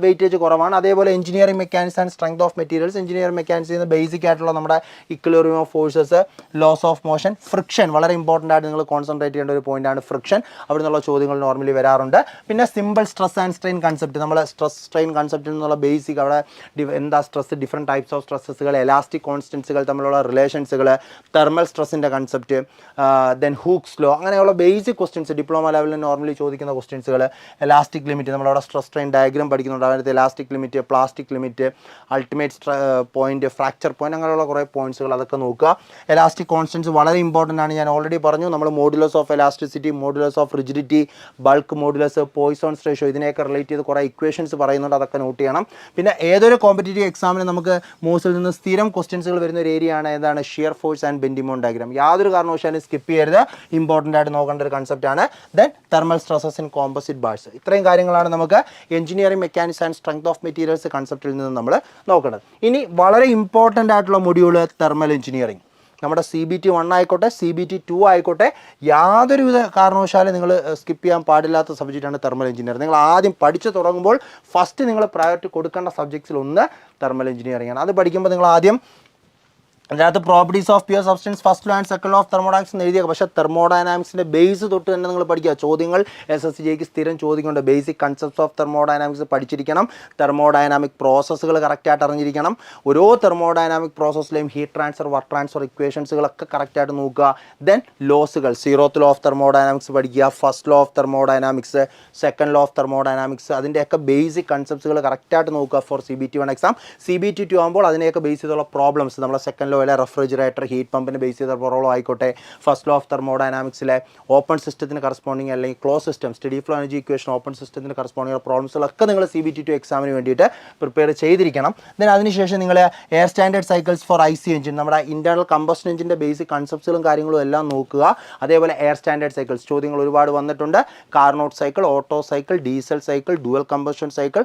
weightage കുറവാണ്. അതേപോലെ engineering mechanics and strength of materials, engineering mechanics ചെയ്യുന്ന ബേസിക് ആയിട്ടുള്ള നമ്മുടെ equilibrium of forces, laws of motion, friction, വളരെ ഇമ്പോർട്ടൻ്റ് ആയിട്ട് നിങ്ങൾ കോൺസെൻട്രേറ്റ് ചെയ്യേണ്ട ഒരു പോയിന്റാണ് ഫ്രിക്ഷൻ. അവിടെ നിന്നുള്ള ചോദ്യങ്ങൾ നോർമലി വരാറുണ്ട്. പിന്നെ simple stress and strain concept, നമ്മൾ സ്ട്രെസ് സ്ട്രെയിൻ കൺസെപ്റ്റിൽ നിന്നുള്ള ബേസിക് അവിടെ എന്താ സ്ട്രെസ്, ഡിഫറെൻറ്റ് ടൈപ്സ് ഓഫ് സ്ട്രെസ്സുകൾ, എലാസ്റ്റിക് കോൺസ്റ്റൻസുകൾ തമ്മിലുള്ള റിലേഷൻസുകൾ, തെർമൽ സ്ട്രെസ്സിൻ്റെ കൺസെപ്റ്റ്, ദെൻ ഹൂക്സ് ലോ, അങ്ങനെയുള്ള ബേസിക് ക്വസ്റ്റ്യൻസ് ഡിപ്ലോമ ലെവലിൽ നോർമലി ചോദിക്കുന്ന ക്വസ്റ്റ്യൻസുകൾ. എലാസ്റ്റിക് ലിമിറ്റ്, നമ്മളവിടെ സ്ട്രെസ് സ്ട്രെയിൻ ഡയഗ്രാം പഠിക്കുന്നുണ്ട്, അതിനകത്ത് elastic limit, plastic limit, ultimate point, fracture point, അങ്ങനെയുള്ള കുറേ പോയിന്റ്സുകൾ അതൊക്കെ നോക്കുക. എലാസ്റ്റിക് കോൺസ്റ്റൻസ് വളരെ ഇമ്പോർട്ടൻ്റ് ആണ്. ഞാൻ ഓൾറെഡി പറഞ്ഞു, നമ്മൾ modulus of elasticity, modulus of rigidity, bulk modulus, Poisson's ratio, ഇതിനെയൊക്കെ റിലേറ്റ് ചെയ്ത് കുറേ ഇക്വേഷൻസ് പറയുന്നുണ്ട്, അതൊക്കെ നോട്ട് ചെയ്യണം. പിന്നെ ഏതൊരു കോമ്പറ്റേറ്റീവ് എക്സാമിന് നമുക്ക് മോസിൽ നിന്ന് സ്ഥിരം ക്വസ്റ്റ്യൻസുകൾ വരുന്ന ഒരു ഏരിയ ആണ് ഏതാണ്, shear force and bending moment diagram. യാതൊരു കാരണവശാലും സ്കിപ്പ് ചെയ്യരുത്, ഇമ്പോർട്ടൻ്റ് ആയിട്ട് നോക്കേണ്ട ഒരു കൺസെപ്റ്റാണ്. Then thermal stresses in composite bars. ഇത്രയും കാര്യങ്ങളാണ് നമുക്ക് engineering mechanics and strength of materials കൺസെപ്റ്റിൽ നിന്ന് നമ്മൾ നോക്കേണ്ടത്. ഇനി വളരെ ഇമ്പോർട്ടൻ്റ് ആയിട്ടുള്ള മൊഡ്യൂള് തെർമൽ എഞ്ചിനീയറിംഗ്. നമ്മുടെ CBT 1 ആയിക്കോട്ടെ CBT 2 ആയിക്കോട്ടെ, യാതൊരുവിധ കാരണവശാലും നിങ്ങൾ സ്കിപ്പ് ചെയ്യാൻ പാടില്ലാത്ത സബ്ജക്റ്റാണ് തെർമൽ എഞ്ചിനീയറിംഗ്. നിങ്ങൾ ആദ്യം പഠിച്ചു തുടങ്ങുമ്പോൾ ഫസ്റ്റ് നിങ്ങൾ പ്രയോറിറ്റി കൊടുക്കേണ്ട സബ്ജക്ട്സിൽ ഒന്ന് തെർമൽ എഞ്ചിനീയറിംഗ് ആണ്. അത് പഠിക്കുമ്പോൾ നിങ്ങൾ ആദ്യം അതിനകത്ത് properties of pure substance, first law and second law of thermodynamics എന്ന് എഴുതിയ, പക്ഷേ തെർമോഡൈനാമിക്സിൻ്റെ ബേസ് തൊട്ട് തന്നെ നിങ്ങൾ പഠിക്കുക. ചോദ്യങ്ങൾ SSC JEEക്ക് സ്ഥിരം ചോദിക്കുന്നുണ്ട്. ബേസിക് കൺസെപ്റ്റ്സ് ഓഫ് തെർമോഡൈനാമിക്സ് പഠിച്ചിരിക്കണം. തെർമോഡൈനാമിക് പ്രോസസ്സുകൾ കറക്റ്റായിട്ട് അറിഞ്ഞിരിക്കണം. ഓരോ തെർമോഡൈനാമിക് പ്രോസസ്സിലെയും ഹീറ്റ് ട്രാൻസ്ഫർ, വർക്ക് ട്രാൻസ്ഫർ ഇക്വേഷൻസുകളൊക്കെ കറക്റ്റായിട്ട് നോക്കുക. ദെൻ ലോസുകൾ, 0th ലോ ഓഫ് തെർമോഡൈനാമിക്സ് പഠിക്കുക, first law of thermodynamics, second law of thermodynamics, അതിൻ്റെയൊക്കെ ബേസിക് കൺസെപ്റ്റ്സുകൾ കറക്റ്റായിട്ട് നോക്കുക ഫോർ CBT 1 എക്സാം. CBT 2 ആകുമ്പോൾ അതിനെയൊക്കെ ബേസ് ചെയ്തുള്ള പ്രോബ്ലംസ്, നമ്മളെ സെക്കൻഡ് ലോ അതേപോലെ റെഫ്രിജറേറ്റർ, ഹീറ്റ് പമ്പിന് ബേസ് ചെയ്ത പ്രോബ്ലം ആയിക്കോട്ടെ, ഫസ്റ്റ് ലോ ഓഫ് തെർമോഡൈനാമിക്സിലെ ഓപ്പൺ സിസ്റ്റത്തിന് കറസ്പോണ്ടിങ് അല്ലെങ്കിൽ close system, steady flow energy equation open സിസ്റ്റത്തിന് കറസ്പോണ്ടിങ് പ്രോബ്ലംസുകളൊക്കെ നിങ്ങൾ CBT2 എക്സാമിന് വേണ്ടിയിട്ട് പ്രിപ്പയർ ചെയ്തിരിക്കണം. ദെൻ അതിനുശേഷം നിങ്ങൾ air standard cycles for IC engine, നമ്മുടെ ഇൻറ്റേർണൽ കമ്പഷൻ എഞ്ചിൻ്റെ ബേസിക് കൺസെപ്റ്റ്സുകളും കാര്യങ്ങളും എല്ലാം നോക്കുക. അതേപോലെ എയർ സ്റ്റാൻഡേർഡ് സൈക്കിൾസ് ചോദ്യങ്ങൾ ഒരുപാട് വന്നിട്ടുണ്ട്. Carnot cycle, auto cycle, diesel cycle, dual combustion cycle,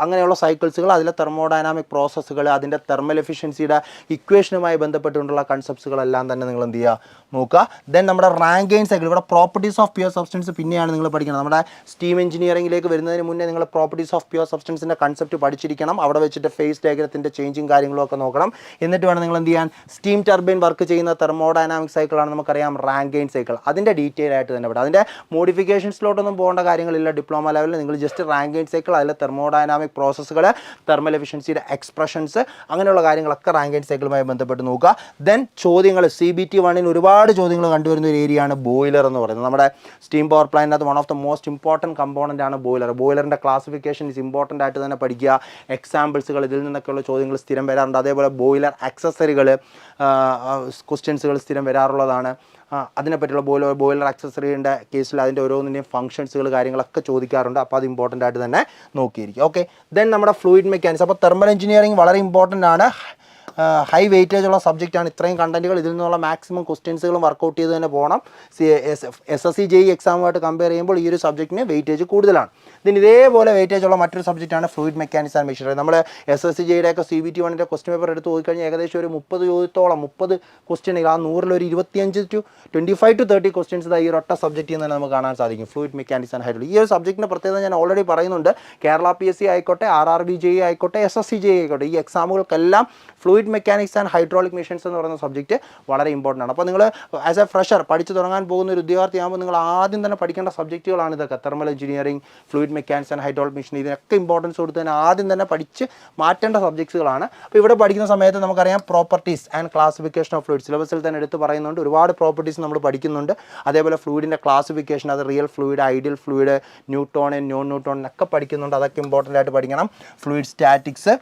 അങ്ങനെയുള്ള സൈക്കിൾസുകൾ, അതിലെ തെർമോഡൈനാമിക് പ്രോസസ്സുകൾ, അതിൻ്റെ തെർമൽ എഫിഷ്യൻസിയുടെ ഇക്വേഷനുമായി ബന്ധപ്പെട്ടുകൊണ്ടുള്ള കൺസെപ്റ്റ്സുകളെല്ലാം തന്നെ നിങ്ങൾ എന്ത് ചെയ്യുക, നോക്കുക. ദെൻ നമ്മുടെ റാങ്കൈൻ സൈക്കിൾ, ഇവിടെ പ്രോപ്പർട്ടീസ് ഓഫ് പ്യുവർ സബ്സ്റ്റൻസ് പിന്നെയാണ് നിങ്ങൾ പഠിക്കുന്നത്. നമ്മുടെ സ്റ്റീം എഞ്ചിനീയറിംഗിലേക്ക് വരുന്നതിന് മുന്നേ നിങ്ങൾ പ്രോപ്പർട്ടീസ് ഓഫ് പ്യുവർ സബ്സ്റ്റൻസിൻ്റെ കൺസെപ്റ്റ് പഠിച്ചിരിക്കണം. അവിടെ വെച്ചിട്ട് ഫേസ് ഡയഗ്രത്തിൻ്റെ ചേഞ്ചും കാര്യങ്ങളും ഒക്കെ നോക്കണം. എന്നിട്ട് വേണം നിങ്ങൾ എന്ത് ചെയ്യാൻ, സ്റ്റീം ടർബൈൻ വർക്ക് ചെയ്യുന്ന തെർമോഡൈനാമിക് സൈക്കിളാണ് നമുക്കറിയാം റാങ്കൈൻ സൈക്കിൾ. അതിൻ്റെ ഡീറ്റെയിൽ ആയിട്ട് തന്നെ ഇവിടെ, അതിൻ്റെ മോഡിഫിക്കേഷൻസിലോട്ടൊന്നും പോകേണ്ട കാര്യങ്ങളില്ല. ഡിപ്ലോമ ലെവലിൽ നിങ്ങൾ ജസ്റ്റ് റാങ്കൈൻ സൈക്കിൾ, അതിലെ തെർമോഡൈനാമിക് പ്രോസസ്സുകൾ, തെർമൽ എഫിഷ്യൻസിയുടെ എക്സ്പ്രഷൻസ്, അങ്ങനെയുള്ള കാര്യങ്ങളൊക്കെ റാങ്കൈൻ സൈക്കിളുമായി ബന്ധപ്പെട്ട് നോക്കുക. ദെൻ ചോദ്യങ്ങൾ CBT1 ഒരുപാട് ചോദ്യങ്ങൾ കണ്ടുവരുന്ന ഒരു ഏരിയയാണ് ബോയിലർ എന്ന് പറയുന്നത്. നമ്മുടെ സ്റ്റീം പവർ പ്ലാന്റിനകത്ത് one of the most important component ആണ് ബോയിലർ. ബോയിലറിൻ്റെ ക്ലാസിഫിക്കേഷൻ ഇസ് ഇമ്പോർട്ടൻ്റ് ആയിട്ട് തന്നെ പഠിക്കുക. എക്സാമ്പിൾസുകൾ ഇതിൽ നിന്നൊക്കെയുള്ള ചോദ്യങ്ങൾ സ്ഥിരം വരാറുണ്ട്. അതേപോലെ ബോയിലർ ആക്സസറികൾ ക്വസ്റ്റ്യൻസുകൾ സ്ഥിരം വരാറുള്ളതാണ്. അതിനെപ്പറ്റിയുള്ള ബോയിലർ ആക്സസറിയുടെ കേസിൽ അതിൻ്റെ ഓരോന്നിൻ്റെയും ഫംഗ്ഷൻസുകൾ കാര്യങ്ങളൊക്കെ ചോദിക്കാറുണ്ട്. അപ്പോൾ അത് ഇമ്പോർട്ടൻ്റ് ആയിട്ട് തന്നെ നോക്കിയിരിക്കും. ഓക്കെ, ദെൻ നമ്മുടെ ഫ്ലൂയിഡ് മെക്കാനിക്സ്. അപ്പോൾ തെർമൽ എഞ്ചിനീയറിംഗ് വളരെ ഇമ്പോർട്ടൻ്റ് ആണ്. ഹൈ വെയിറ്റേജ് ഉള്ള സബ്ജക്റ്റാണ്. ഇത്രയും കണ്ടൻറ്റുകൾ ഇതിൽ നിന്നുള്ള മാക്സിമം ക്വസ്റ്റ്യൻസുകളും വർക്കൗട്ട് ചെയ്ത് തന്നെ പോകണം. SSC JEE എക്സാമുമായിട്ട് കമ്പയർ ചെയ്യുമ്പോൾ ഈ ഒരു സബ്ജക്റ്റിന് വെയിറ്റേജ് കൂടുതലാണ്. ഇതിന് ഇതേപോലെ വെയിറ്റേജ് ഉള്ള മറ്റൊരു സബ്ജക്റ്റാണ് ഫ്ലൂയിഡ് മെക്കാനിക്സ് ആൻഡ് മെഷീനറി. നമ്മൾ SSC JEE ഒക്കെ CBT1 ക്വസ്റ്റ്യൻ പേപ്പർ എടുത്ത് നോക്കിക്കഴിഞ്ഞാൽ ഏകദേശം ഒരു 30 ചോദ്യത്തോളം 30 ക്വസ്റ്റ്യൻ, ആ 100 ഒരു 25 to 25 to 30 ക്വസ്റ്റ്യൻസ് ഈ ഒറ്റ സബ്ജക്റ്റിൽ നിന്ന് തന്നെ നമുക്ക് കാണാൻ സാധിക്കും. Fluid mechanics and hydraulic. ഈ ഒരു സബ്ജക്റ്റിൻ്റെ പ്രത്യേകത ഞാൻ ഓൾറെഡി പറയുന്നുണ്ട്. കേരള PSC ആയിക്കോട്ടെ, RRB JEE ആയിക്കോട്ടെ, SSC JEE ആയിക്കോട്ടെ, ഈ എക്സാമുകൾക്കെല്ലാം fluid mechanics and hydraulic machines എന്ന് പറയുന്ന സബ്ജക്റ്റ് വളരെ ഇമ്പോർട്ടൻ്റ് ആണ്. അപ്പോൾ നിങ്ങൾ ആസ് എ ഫ്രഷർ പഠിച്ചു തുടങ്ങാൻ പോകുന്ന ഒരു ഉദ്യോഗാർത്ഥിയാകുമ്പോൾ നിങ്ങൾ ആദ്യം തന്നെ പഠിക്കേണ്ട സബ്ജക്റ്റുകളാണ് ഇതൊക്കെ. Thermal engineering, fluid mechanics and hydraulic machine, ഇതിനൊക്കെ ഇമ്പോർട്ടൻസ് കൊടുത്ത് തന്നെ ആദ്യം തന്നെ പഠിച്ച് മാറ്റേണ്ട സബ്ജക്ട്സുകളാണ്. അപ്പോൾ ഇവിടെ പഠിക്കുന്ന സമയത്ത് നമുക്കറിയാം properties and classification of fluid സിലബസിൽ തന്നെ എടുത്ത് പറയുന്നുണ്ട്. ഒരുപാട് പ്രോപ്പർട്ടീസ് നമ്മൾ പഠിക്കുന്നുണ്ട്. അതേപോലെ ഫ്ലൂയിഡിൻ്റെ ക്ലാസിഫിക്കേഷൻ, അത് real fluid, ideal fluid, Newton, non Newton ഒക്കെ പഠിക്കുന്നുണ്ട്. അതൊക്കെ ഇമ്പോർട്ടൻ്റ് ആയിട്ട് പഠിക്കണം. Fluid statics,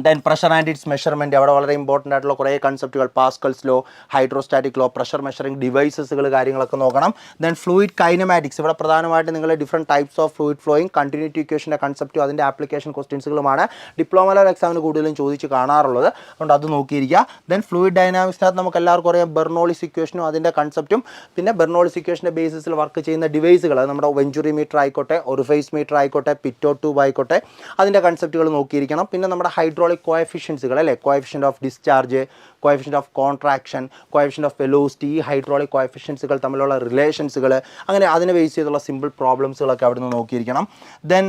then pressure and its measurement, അവിടെ വളരെ ഇമ്പോർട്ടൻ്റ് ആയിട്ടുള്ള കുറേ കൺസെപ്റ്റുകൾ, Pascal's law, hydrostatic law, pressure measuring ഡിവൈസസുകൾ കാര്യങ്ങളൊക്കെ നോക്കണം. ദെൻ ഫ്ലൂയിഡ് കൈനമാറ്റിക്സ്, ഇവിടെ പ്രധാനമായിട്ട് നിങ്ങൾ different types of fluid flowing, continuity ഇക്വേഷൻ്റെ കൺസെപ്റ്റും അതിൻ്റെ ആപ്ലിക്കേഷൻ ക്വസ്റ്റ്യൻസുകളുമാണ് ഡിപ്ലോമ ലെവൽ എക്സാമിന് കൂടുതലും ചോദിച്ച് കാണാറുള്ളത്. അതുകൊണ്ട് അത് നോക്കിയിരിക്കുക. ദെൻ ഫ്ലൂയിഡ് ഡൈനാമിക്സിനകത്ത് നമുക്ക് എല്ലാവർക്കും അറിയാം ബെർണോളിസ് ഇക്വേഷനും അതിൻ്റെ കൺസെപ്റ്റും, പിന്നെ ബെർണോളിസ് ഇക്വേഷൻ്റെ ബേസിസിൽ വർക്ക് ചെയ്യുന്ന ഡിവൈസുകൾ, നമ്മുടെ വെഞ്ചുറി മീറ്റർ ആയിക്കോട്ടെ, ഒറിഫൈസ് മീറ്റർ ആയിക്കോട്ടെ, പിറ്റോ ട്യൂബ് ആയിക്കോട്ടെ, അതിൻ്റെ കൺസെപ്റ്റുകൾ നോക്കിയിരിക്കണം. പിന്നെ നമ്മുടെ ഹൈഡ്രോളിക് കോഎഫിഷ്യൻസുകൾ അല്ലേ, coefficient of discharge, coefficient of contraction, coefficient of velocity, ഈ ഹൈഡ്രോളിക് കോഎഫിഷ്യൻസുകൾ തമ്മിലുള്ള റിലേഷൻസുകൾ, അങ്ങനെ അതിനെ ബേസ് ചെയ്തുള്ള സിമ്പിൾ പ്രോബ്ലംസുകളൊക്കെ അവിടെ നിന്ന് നോക്കിയിരിക്കണം. Then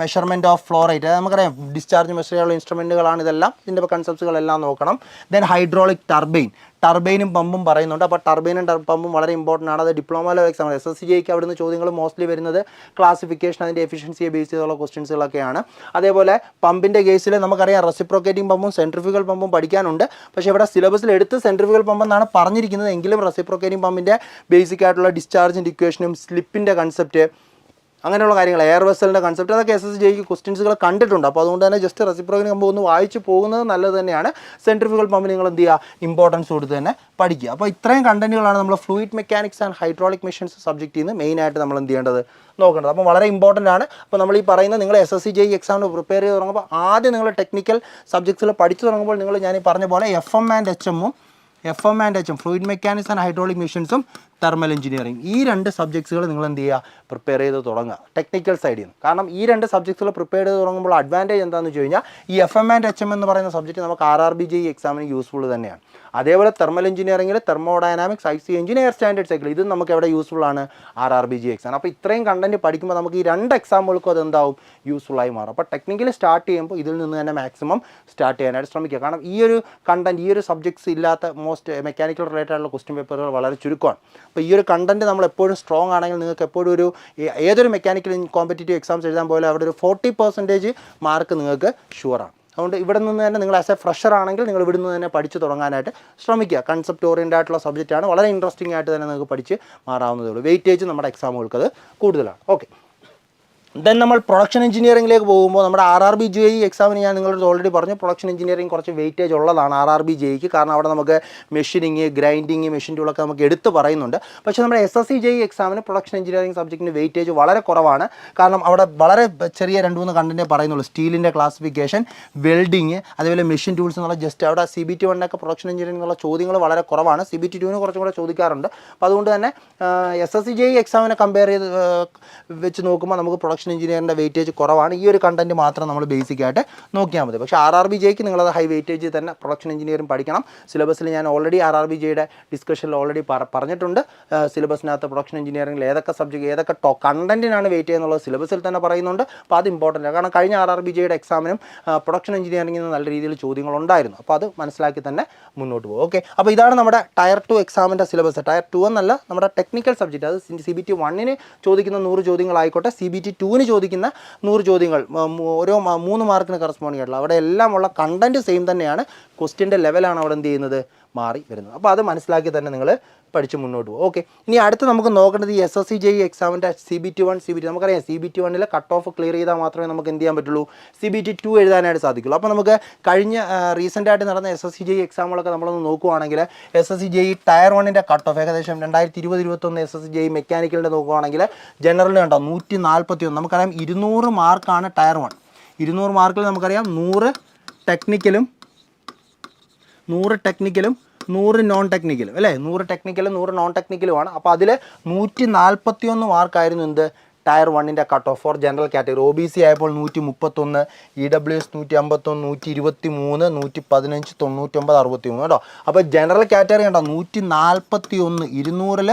measurement of flow rate, നമുക്കറിയാം ഡിസ്ചാർജ് മെഷർ ചെയ്യാനുള്ള ഇൻസ്ട്രുമെൻറ്റുകളാണ് ഇതെല്ലാം. ഇതിൻ്റെ കൺസെപ്റ്റ്സുകളെല്ലാം നോക്കണം. ദെൻ ഹൈഡ്രോളിക് ടർബൈനും പമ്പും പറയുന്നുണ്ട്. അപ്പോൾ ടർബൈനും പമ്പും വളരെ ഇമ്പോർട്ടൻ്റ് ആണ്. അത് diploma level exam SSC JEE അവിടുന്ന് ചോദ്യങ്ങൾ മോസ്റ്റ്ലി വരുന്നത് ക്ലാസിഫിക്കേഷൻ, അതിൻ്റെ എഫിഷ്യൻസിയെ ബേസ് ചെയ്തുള്ള ക്വസ്റ്റ്യൻസുകളൊക്കെയാണ്. അതേപോലെ പമ്പിൻ്റെ കേസിൽ നമുക്കറിയാം റെസിപ്രോക്കേറ്റിംഗ് പമ്പും സെൻട്രിഫ്യൂഗൽ പമ്പും പഠിക്കാനുണ്ട്. പക്ഷേ ഇവിടെ സിലബസിൽ എടുത്ത് സെൻട്രിഫ്യൂഗൽ പമ്പ് എന്നാണ് പറഞ്ഞിരിക്കുന്നത്. എങ്കിലും റെസിപ്രോക്കേറ്റിംഗ് പമ്പിൻ്റെ ബേസിക് ആയിട്ടുള്ള ഡിസ്ചാർജിൻ്റെ ഇക്വേഷനും സ്ലിപ്പിൻ്റെ കൺസെപ്റ്റ്, അങ്ങനെയുള്ള കാര്യങ്ങൾ, എയർ വെസലിൻ്റെ കൺസെപ്റ്റ്, അതൊക്കെ SSC JEE ക്വസ്റ്റ്യൻസുകൾ കണ്ടിട്ടുണ്ട്. അപ്പോൾ അതുകൊണ്ട് തന്നെ ജസ്റ്റ് റെസിപ്രോക്കേറ്റിംഗ് പമ്പ് ഒന്ന് വായിച്ച് പോകുന്നത് നല്ലത് തന്നെയാണ്. സെൻട്രിഫ്യൂഗൽ പമ്പ് നിങ്ങൾ എന്ത് ചെയ്യുക, ഇമ്പോർട്ടൻസ് കൊടുത്ത് തന്നെ പഠിക്കുക. അപ്പോൾ ഇത്രയും കണ്ടന്റുകളാണ് നമ്മൾ fluid mechanics and hydraulic machines സബ്ജക്റ്റിൽ നിന്ന് മെയിനായിട്ട് നമ്മൾ എന്ത് ചെയ്യേണ്ടത്, നോക്കേണ്ടത്. അപ്പോൾ വളരെ ഇമ്പോർട്ടൻ്റ് ആണ്. അപ്പോൾ നമ്മൾ ഈ പറയുന്ന നിങ്ങൾ SSC JEE എക്സാമിന് പ്രിപ്പയർ ചെയ്ത് തുടങ്ങുമ്പോൾ ആദ്യം നിങ്ങൾ ടെക്നിക്കൽ സബ്ജക്ട്സുകൾ പഠിച്ചു തുടങ്ങുമ്പോൾ നിങ്ങൾ ഞാൻ ഈ പറഞ്ഞ പോലെ FM and HM fluid mechanics and hydraulic മെഷീൻസും തെർമൽ എഞ്ചിനീയറിംഗ്, ഈ രണ്ട് സബ്ജക്ട്സുകൾ നിങ്ങൾ എന്ത് ചെയ്യുക, പ്രിപ്പയർ ചെയ്ത് തുടങ്ങുക ടെക്നിക്കൽ സൈഡിൽ നിന്ന്. കാരണം ഈ രണ്ട് സബ്ജക്ട്സുകൾ പ്രിപ്പയർ ചെയ്ത് തുടങ്ങുമ്പോൾ അഡ്വാൻറ്റേജ് എന്താണെന്ന് വെച്ച് കഴിഞ്ഞാൽ ഈ FM and HM എന്ന് പറയുന്ന സബ്ജക്റ്റ് നമുക്ക് RRB JEE എക്സാമിന് യൂസ്ഫുൾ തന്നെയാണ്. അതേപോലെ തെർമൽ എഞ്ചിനീയറിംഗിൽ thermodynamics, IC engine, air standard cycle, ഇത് നമുക്ക് എവിടെ യൂസ്ഫുൾ ആണ്, RRB JEE എക്സാം. അപ്പോൾ ഇത്രയും കണ്ടന്റ് പഠിക്കുമ്പോൾ നമുക്ക് ഈ രണ്ട് എക്സാമുകൾക്കും അതെന്താവും, യൂസ്ഫുള്ളായി മാറും. അപ്പോൾ ടെക്നിക്കലി സ്റ്റാർട്ട് ചെയ്യുമ്പോൾ ഇതിൽ നിന്ന് തന്നെ മാക്സിമം സ്റ്റാർട്ട് ചെയ്യാനായിട്ട് ശ്രമിക്കുക. കാരണം ഈ ഒരു കണ്ടന്റ്, ഈ ഒരു സബ്ജക്ട്സ് ഇല്ലാത്ത മോസ്റ്റ് മെക്കാനിക്കൽ റിലേറ്റഡ് ആയിട്ടുള്ള ക്വസ്റ്റ്യൻ പേപ്പറുകൾ വളരെ ചുരുക്കമാണ്. അപ്പോൾ ഈ ഒരു കണ്ടന്റ് നമ്മൾ എപ്പോഴും സ്ട്രോങ് ആണെങ്കിൽ നിങ്ങൾക്ക് എപ്പോഴും ഒരു ഏതൊരു മെക്കാനിക്കൽ കോമ്പറ്റേറ്റീവ് എക്സാംസ് എഴുതാൻ പോലും അവിടെ ഒരു 40% മാർക്ക് നിങ്ങൾക്ക് ഷുവറാണ്. അതുകൊണ്ട് ഇവിടെ നിന്ന് തന്നെ നിങ്ങൾ ആസ് എ ഫ്രഷർ ആണെങ്കിൽ നിങ്ങൾ ഇവിടെ നിന്ന് തന്നെ പഠിച്ച് തുടങ്ങാനായിട്ട് ശ്രമിക്കുക. കൺസെപ്റ്റ് ഓറിയൻറ്റഡ് ആയിട്ടുള്ള സബ്ജക്റ്റാണ്, വളരെ ഇൻട്രസ്റ്റിംഗ് ആയിട്ട് തന്നെ നിങ്ങൾക്ക് പഠിച്ച് മാറാവുന്നതേ ഉള്ളൂ. വെയിറ്റേജ് നമ്മുടെ എക്സാമുകൾക്ക് അത് കൂടുതലാണ്. ഓക്കെ, ദെൻ നമ്മൾ പ്രൊഡക്ഷൻ എഞ്ചിനീയറിംഗിലേക്ക് പോകുമ്പോൾ നമ്മുടെ RRB-JEE എക്സാമിന് ഞാൻ നിങ്ങളോട് ഓൾറെഡി പറഞ്ഞു പ്രൊഡക്ഷൻ എഞ്ചിനീയറിംഗ് കുറച്ച് വെയിറ്റേജ് ഉള്ളതാണ് RRB-JEEക്ക്. കാരണം അവിടെ നമുക്ക് മെഷീനിങ്, ഗ്രൈൻഡിങ്, മെഷീൻ ടൂളൊക്കെ നമുക്ക് എടുത്ത് പറയുന്നുണ്ട്. പക്ഷേ നമ്മുടെ SSC-JEE എക്സാമിന് പ്രൊഡക്ഷൻ എഞ്ചിനീയറിംഗ് സബ്ജക്റ്റിന് വെയിറ്റേജ് വളരെ കുറവാണ്. കാരണം അവിടെ വളരെ ചെറിയ 2-3 കണ്ടൻറ്റേ പറയുന്നുള്ളൂ. സ്റ്റീലിൻ്റെ ക്ലാസിഫിക്കേഷൻ, വെൽഡിങ്, അതുപോലെ മെഷീൻ ടൂൾസ് എന്നുള്ള ജസ്റ്റ് അവിടെ CBT-1 പ്രൊഡക്ഷൻ എഞ്ചിനീയറിംഗ് എന്നുള്ള ചോദ്യങ്ങൾ വളരെ കുറവാണ്. CBT-2 കുറച്ചും കൂടെ ചോദിക്കാറുണ്ട്. അപ്പോൾ അതുകൊണ്ട് തന്നെ SSC-JEE എക്സാമിനെ കമ്പയർ ചെയ്ത് വെച്ച് നോക്കുമ്പോൾ നമുക്ക് പ്രൊഡക്ഷൻ എഞ്ചിനീയറിൻ്റെ വെയിറ്റേജ് കുറവാണ്. ഈ ഒരു കണ്ടൻറ്റ് മാത്രം നമ്മൾ ബേസിക്കായിട്ട് നോക്കിയാൽ മതി. പക്ഷേ RRB-JEEക്ക് നിങ്ങളത് ഹൈ വെയിറ്റേജ് തന്നെ പ്രൊഡക്ഷൻ എഞ്ചിനീയറിംഗ് പഠിക്കണം. സിലബസിൽ ഞാൻ ഓൾറെഡി RRB-JEEയുടെ ഡിസ്കഷനിൽ ഓൾറെഡി പറഞ്ഞിട്ടുണ്ട്. സിലബസിനകത്ത് പ്രൊഡക്ഷൻ എഞ്ചിനീയറിംഗിൽ ഏതൊക്കെ സബ്ജക്റ്റ് ഏതൊക്കെ കണ്ടൻറ്റിനാണ് വെയിറ്റ് ചെയ്യുന്നുള്ളത് സിലബസിൽ തന്നെ പറയുന്നുണ്ട്. അപ്പോൾ അത് ഇമ്പോർട്ടൻ്റ് ആണ്. കാരണം കഴിഞ്ഞ RRB-JEEയുടെ എക്സാമിനും പ്രൊഡക്ഷൻ എഞ്ചിനീയറിംഗിൽ നിന്ന് നല്ല രീതിയിൽ ചോദ്യങ്ങളുണ്ടായിരുന്നു. അപ്പോൾ അത് മനസ്സിലാക്കി തന്നെ മുന്നോട്ട് പോകും. ഓക്കെ, അപ്പോൾ ഇതാണ് നമ്മുടെ ടയർ 2 എക്സാമിൻ്റെ സിലബസ്. ടയർ 2 എന്നല്ല, നമ്മുടെ ടെക്നിക്കൽ സബ്ജക്റ്റ്. അത് CBT-1 ചോദിക്കുന്ന 100 ചോദ്യങ്ങളായിക്കോട്ടെ, CBT-2 ചോദിക്കുന്ന 100 ചോദ്യങ്ങൾ ഓരോ 3 മാർക്കിന് കറസ്പോണ്ടിങ് ആയിട്ടുള്ള അവിടെ എല്ലാം ഉള്ള കണ്ടൻറ്റ് സെയിം തന്നെയാണ്. ക്വസ്റ്റ്യൻ്റെ ലെവലാണ് അവിടെ എന്ത് ചെയ്യുന്നത്, മാറി വരുന്നത്. അപ്പോൾ അത് മനസ്സിലാക്കി തന്നെ നിങ്ങൾ പഠിച്ച് മുന്നോട്ട് പോകും. ഓക്കെ, ഇനി അടുത്ത് നമുക്ക് നോക്കേണ്ടത് ഈ SSC-JEE എക്സാമിൻ്റെ CBT-1, നമുക്കറിയാം CBT-1 കട്ട് ഓഫ് ക്ലിയർ ചെയ്താൽ മാത്രമേ നമുക്ക് എന്ത് ചെയ്യാൻ പറ്റുള്ളൂ, CBT-2 എഴുതാനായിട്ട് സാധിക്കുള്ളൂ. അപ്പോൾ നമുക്ക് കഴിഞ്ഞ റീസെൻ്റായിട്ട് നടന്ന SSC-JEE എക്സാമുകളൊക്കെ നമ്മളൊന്ന് നോക്കുവാണെങ്കിൽ SSC-JEE ടയർ 1 കട്ട് ഓഫ് ഏകദേശം 2020-21 SSC-JEE മെക്കാനിക്കലിൻ്റെ നോക്കുവാണെങ്കിൽ ജനറൽ കണ്ടോ 141. നമുക്കറിയാം 200 മാർക്കാണ് ടയർ 1. 200 മാർക്കിൽ നമുക്കറിയാം 100 ടെക്നിക്കലും 100 നോൺ ടെക്നിക്കലും അല്ലേ, 100 ടെക്നിക്കലും 100 നോൺ ടെക്നിക്കലുമാണ്. അപ്പോൾ അതിൽ 141 മാർക്കായിരുന്നു എന്ത്, tier 1 cut off for general category. OBC ആയപ്പോൾ 131, EWS 151, 123, 115, 99, 63 കേട്ടോ. അപ്പോൾ ജനറൽ കാറ്റഗറി കണ്ടോ 141, 200-ൽ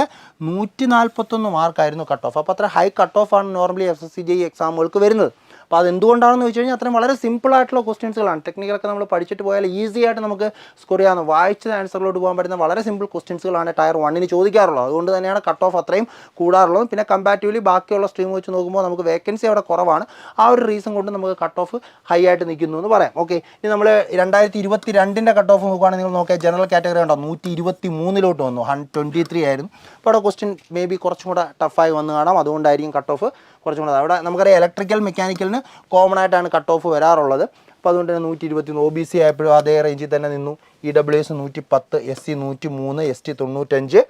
141 മാർക്കായിരുന്നു കട്ട് ഓഫ്. അപ്പോൾ അത്ര ഹൈ കട്ട് ഓഫാണ് നോർമലി SSC-JEE എക്സാമുകൾക്ക് വരുന്നത്. അപ്പോൾ അതെന്തുകൊണ്ടാണെന്ന് വെച്ച് കഴിഞ്ഞാൽ അത്രയും വളരെ സിമ്പിളായിട്ടുള്ള ക്വസ്റ്റ്യൻസുകളാണ്. ടെക്നിക്കലൊക്കെ നമ്മൾ പഠിച്ചിട്ട് പോയാൽ ഈസി ആയിട്ട് നമുക്ക് സ്കോർ ചെയ്യാവുന്ന, വായിച്ച ആൻസറിലോട്ട് പോകാൻ പറ്റുന്ന വളരെ സിമ്പിൾ ക്വസ്റ്റ്യൻസുകളാണ് ടയർ 1 ചോദിക്കാറുള്ളത്. അതുകൊണ്ട് തന്നെയാണ് കട്ട് ഓഫ് അത്രയും കൂടാറുള്ളത്. പിന്നെ കമ്പാരിറ്റീവ്ലി ബാക്കിയുള്ള സ്ട്രീം വെച്ച് നോക്കുമ്പോൾ നമുക്ക് വേക്കൻസി അവിടെ കുറവാണ്. ആ ഒരു റീസൺ കൊണ്ട് നമുക്ക് കട്ട് ഓഫ് ഹൈ ആയിട്ട് നിൽക്കുന്നു എന്ന് പറയാം. ഓക്കെ, ഇനി നമ്മൾ 2022 കട്ട് ഓഫ് നോക്കുകയാണെങ്കിൽ നിങ്ങൾ നോക്കിയാൽ ജനറൽ കാറ്റഗറി ഉണ്ടോ 123 വന്നു, 123 ആയിരുന്നു. അപ്പോൾ അവിടെ ക്വസ്റ്റ്യൻ മേ ബി കുറച്ചും കൂടെ ടഫായി വന്ന് കാണാം. അതുകൊണ്ടായിരിക്കും കട്ട് ഓഫ് കുറച്ചും കൂടെ. അവിടെ നമുക്കറിയാം ഇലക്ട്രിക്കൽ മെക്കാനിക്കലിന് കോമൺ ആയിട്ടാണ് കട്ട് ഓഫ് വരാറുള്ളത്. അപ്പോൾ അതുകൊണ്ട് തന്നെ 121. OBC ആയപ്പോഴും അതേ റേഞ്ചിൽ തന്നെ നിന്നു. EWS 110, SC 103, ST 95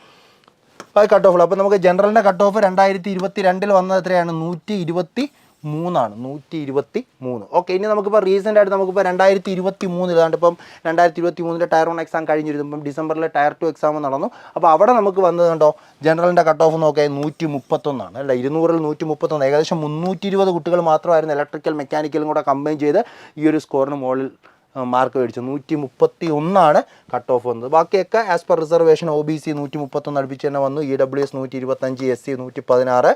കട്ട് ഓഫുള്ളൂ. അപ്പോൾ നമുക്ക് ജനറലിൻ്റെ കട്ട് ഓഫ് 2022 വന്നത് എത്രയാണ്, 123. 123. ഓക്കെ, ഇനി നമുക്കിപ്പോൾ റീസെൻ്റ് ആയിട്ട് നമുക്കിപ്പോൾ 2023 ഇതാണ്ട് ഇപ്പം 2023 ടയർ 1 എക്സാം കഴിഞ്ഞിരുന്നു. ഇപ്പം ഡിസംബറിൽ ടയർ 2 എക്സാം നടന്നു. അപ്പോൾ അവിടെ നമുക്ക് വന്നത് കണ്ടോ ജനറലിൻ്റെ കട്ട് ഓഫ് നോക്കിയാൽ 131 അല്ല, 200-ൽ 131. ഏകദേശം 320 കുട്ടികൾ മാത്രമായിരുന്നു ഇലക്ട്രിക്കൽ മെക്കാനിക്കലും കൂടെ കമ്പൈൻ ചെയ്ത് ഈ ഒരു സ്കോറിന് മുകളിൽ മാർക്ക് മേടിച്ചു. 131 കട്ട് ഓഫ് വന്നത്. ബാക്കിയൊക്കെ ആസ് പെർ റിസർവേഷൻ OBC 131 അടുപ്പിച്ച് തന്നെ വന്നു. EWS 125, SC 116, 105.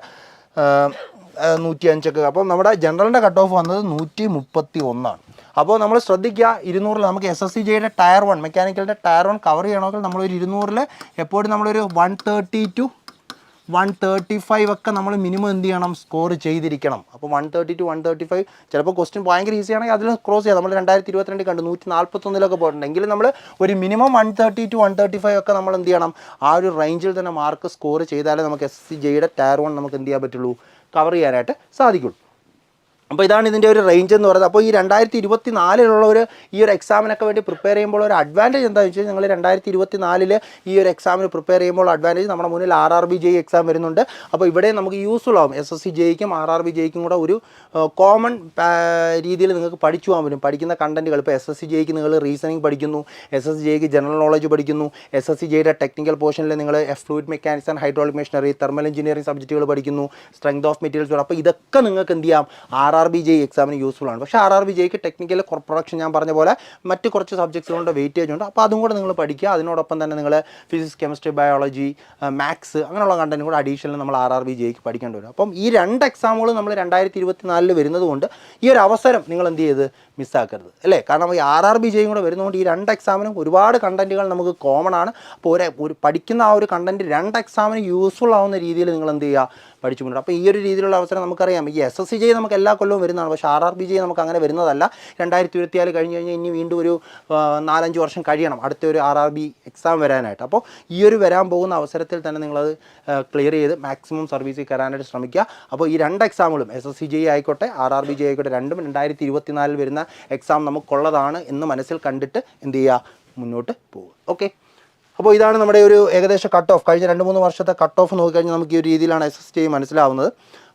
അപ്പോൾ നമ്മുടെ ജനറലിൻ്റെ കട്ട് ഓഫ് വന്നത് 131. അപ്പോൾ നമ്മൾ ശ്രദ്ധിക്കുക, 200-ൽ നമുക്ക് SSC-JEEയുടെ ടയർ 1 മെക്കാനിക്കലിൻ്റെ ടയർ 1 കവർ ചെയ്യണമെങ്കിൽ നമ്മളൊരു 200-ൽ എപ്പോഴും നമ്മളൊരു 130 to 135 ഒക്കെ നമ്മൾ മിനിമം എന്ത് ചെയ്യണം, സ്കോർ ചെയ്തിരിക്കണം. അപ്പോൾ 130 to 135 ചിലപ്പോൾ ക്വസ്റ്റ്യൻ ഭയങ്കര ഈസി ആണെങ്കിൽ അതിൽ ക്രോസ് ചെയ്യാം. നമ്മൾ 2022 കണ്ടു 141 പോയിട്ടുണ്ട്. എങ്കിലും നമ്മൾ ഒരു മിനിമം 130 to 135 ഒക്കെ നമ്മൾ എന്ത് ചെയ്യണം, ആ ഒരു റേഞ്ചിൽ തന്നെ മാർക്ക് സ്കോർ ചെയ്താലേ നമുക്ക് SSC-JEEയുടെ ടയർ 1 നമുക്ക് എന്ത് ചെയ്യാൻ പറ്റുള്ളൂ, കവർ ചെയ്യാനായിട്ട് സാധിക്കുള്ളൂ. അപ്പോൾ ഇതാണ് ഇതിൻ്റെ ഒരു റേഞ്ച് എന്ന് പറയുന്നത്. അപ്പോൾ ഈ 2024 ഈ ഒരു എക്സാമിനൊക്കെ വേണ്ടി പ്രിപ്പയർ ചെയ്യുമ്പോൾ ഒരു അഡ്വാൻറ്റേജ് എന്താണെന്ന് വെച്ചാൽ ഞങ്ങൾ 2024 ഈ ഒരു എക്സാമിന് പ്രിപ്പയർ ചെയ്യുമ്പോൾ അഡ്വാൻറ്റേജ് നമ്മുടെ മുന്നിൽ RRB-JEE എക്സാം വരുന്നുണ്ട്. അപ്പോൾ ഇവിടെ നമുക്ക് യൂസ്ഫുൾ ആവും. SSC-JEEക്കും RRB-JEEക്കും കൂടെ ഒരു കോമൺ രീതിയിൽ നിങ്ങൾക്ക് പഠിച്ചു പോകാൻ പറ്റും. പഠിക്കുന്ന കണ്ടൻറ്റുകൾ ഇപ്പോൾ SSC-JEEക്ക് നിങ്ങൾ റീസണിങ് പഠിക്കുന്നു, SSC-JEEക്ക് ജനറൽ നോളജ് പഠിക്കുന്നു, SSC-JEEയുടെ ടെക്നിക്കൽ പോർഷനിൽ നിങ്ങൾ fluid mechanics and hydraulic machinery, thermal engineering സബ്ജക്റ്റുകൾ പഠിക്കുന്നു, സ്ട്രെങ്ത് ഓഫ് മെറ്റീരിയൽസ്. അപ്പോൾ ഇതൊക്കെ നിങ്ങൾക്ക് എന്ത് ചെയ്യാം, RRB-JEE എക്സാമിന് യൂസ്ഫുൾ ആണ്. പക്ഷേ RRB-JEEക്ക് ടെക്നിക്കൽ പ്രൊഡക്ഷൻ ഞാൻ പറഞ്ഞ പോലെ മറ്റ് കുറച്ച് സബ്ജക്ട്സുകളുടെ വെയിറ്റേജ് ഉണ്ട്. അപ്പോൾ അതും കൂടെ നിങ്ങൾ പഠിക്കുക. അതിനോടൊപ്പം തന്നെ നിങ്ങൾ ഫിസിക്സ്, കെമിസ്ട്രി, ബയോളജി, മാത്സ് അങ്ങനെയുള്ള കണ്ടന്റ് കൂടെ അഡീഷണൽ നമ്മൾ RRB-JEEക്ക് പഠിക്കേണ്ടി വരും. അപ്പം ഈ 2 എക്സാമുകൾ നമ്മൾ 2024 വരുന്നത് കൊണ്ട് ഈ ഒരു അവസരം നിങ്ങൾ എന്ത് ചെയ്ത് മിസ്സാക്കരുത് അല്ലേ. കാരണം ഈ RRB-JEE കൂടെ വരുന്നതുകൊണ്ട് ഈ 2 എക്സാമിനും ഒരുപാട് കണ്ടന്റുകൾ നമുക്ക് കോമൺ ആണ്. അപ്പോൾ ഒരു പഠിക്കുന്ന ആ ഒരു കണ്ടന്റ് 2 എക്സാമിന് യൂസ്ഫുൾ ആവുന്ന രീതിയിൽ നിങ്ങൾ എന്ത് ചെയ്യുക, പഠിച്ചു മുന്നോട്ട്. അപ്പോൾ ഈ ഒരു രീതിയിലുള്ള അവസരം നമുക്കറിയാം. ഈ SSCJ നമുക്ക് എല്ലാ കൊല്ലവും വരുന്നതാണ്, പക്ഷേ RRBJ നമുക്ക് അങ്ങനെ വരുന്നതല്ല. 2024 കഴിഞ്ഞ് കഴിഞ്ഞാൽ ഇനി വീണ്ടും ഒരു 4-5 വർഷം കഴിയണം അടുത്ത ഒരു RRB എക്സാം വരാനായിട്ട്. അപ്പോൾ ഈ ഒരു വരാൻ പോകുന്ന അവസരത്തിൽ തന്നെ നിങ്ങളത് ക്ലിയർ ചെയ്ത് മാക്സിമം സർവീസിൽ കയറാനായിട്ട് ശ്രമിക്കുക. അപ്പോൾ ഈ 2 എക്സാമുകളും SSCJ ആയിക്കോട്ടെ RRBJ ആയിക്കോട്ടെ രണ്ടും 2024 വരുന്ന എക്സാം നമുക്കുള്ളതാണ് എന്ന് മനസ്സിൽ കണ്ടിട്ട് എന്ത് ചെയ്യുക, മുന്നോട്ട് പോകുക. ഓക്കെ, അപ്പോൾ ഇതാണ് നമ്മുടെ ഒരു ഏകദേശം കട്ട് ഓഫ്. കഴിഞ്ഞ 2-3 വർഷത്തെ കട്ട് ഓഫ് നോക്കിക്കഴിഞ്ഞാൽ നമുക്ക് ഈ ഒരു രീതിയിലാണ് SSCJ മനസ്സിലാവുന്നത്.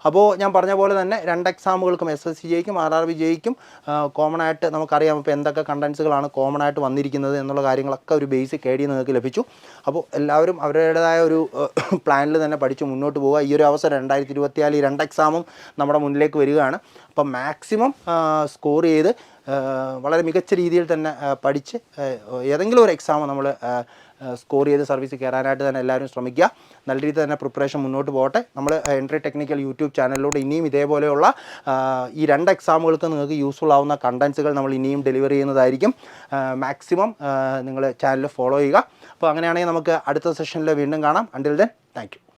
അപ്പോൾ ഞാൻ പറഞ്ഞ പോലെ തന്നെ 2 എക്സാമുകൾക്കും SSCJയ്ക്കും RRBJയ്ക്കും കോമൺ ആയിട്ട് നമുക്കറിയാം ഇപ്പോൾ എന്തൊക്കെ കണ്ടൻസുകളാണ് കോമൺ ആയിട്ട് വന്നിരിക്കുന്നത് എന്നുള്ള കാര്യങ്ങളൊക്കെ ഒരു ബേസിക് ഐഡിയ നിങ്ങൾക്ക് ലഭിച്ചു. അപ്പോൾ എല്ലാവരും അവരുടേതായ ഒരു പ്ലാനിൽ തന്നെ പഠിച്ച് മുന്നോട്ട് പോവുക. ഈ ഒരു അവസരം 2024 ഈ 2 എക്സാമും നമ്മുടെ മുന്നിലേക്ക് വരികയാണ്. അപ്പോൾ മാക്സിമം സ്കോർ ചെയ്ത് വളരെ മികച്ച രീതിയിൽ തന്നെ പഠിച്ച് ഏതെങ്കിലും ഒരു എക്സാം നമ്മൾ സ്കോർ ചെയ്ത് സർവീസിൽ കയറാനായിട്ട് തന്നെ എല്ലാവരും ശ്രമിക്കുക. നല്ല രീതിയിൽ തന്നെ പ്രിപ്പറേഷൻ മുന്നോട്ട് പോകട്ടെ. നമ്മൾ എൻട്രി ടെക്നിക്കൽ യൂട്യൂബ് ചാനലിലൂടെ ഇനിയും ഇതേപോലെയുള്ള ഈ 2 എക്സാമുകൾക്ക് നിങ്ങൾക്ക് യൂസ്ഫുൾ ആവുന്ന കണ്ടൻസുകൾ നമ്മൾ ഇനിയും ഡെലിവർ ചെയ്യുന്നതായിരിക്കും. മാക്സിമം നിങ്ങൾ ചാനൽ ഫോളോ ചെയ്യുക. അപ്പോൾ അങ്ങനെയാണെങ്കിൽ നമുക്ക് അടുത്ത സെഷനിൽ വീണ്ടും കാണാം. Until then thank you.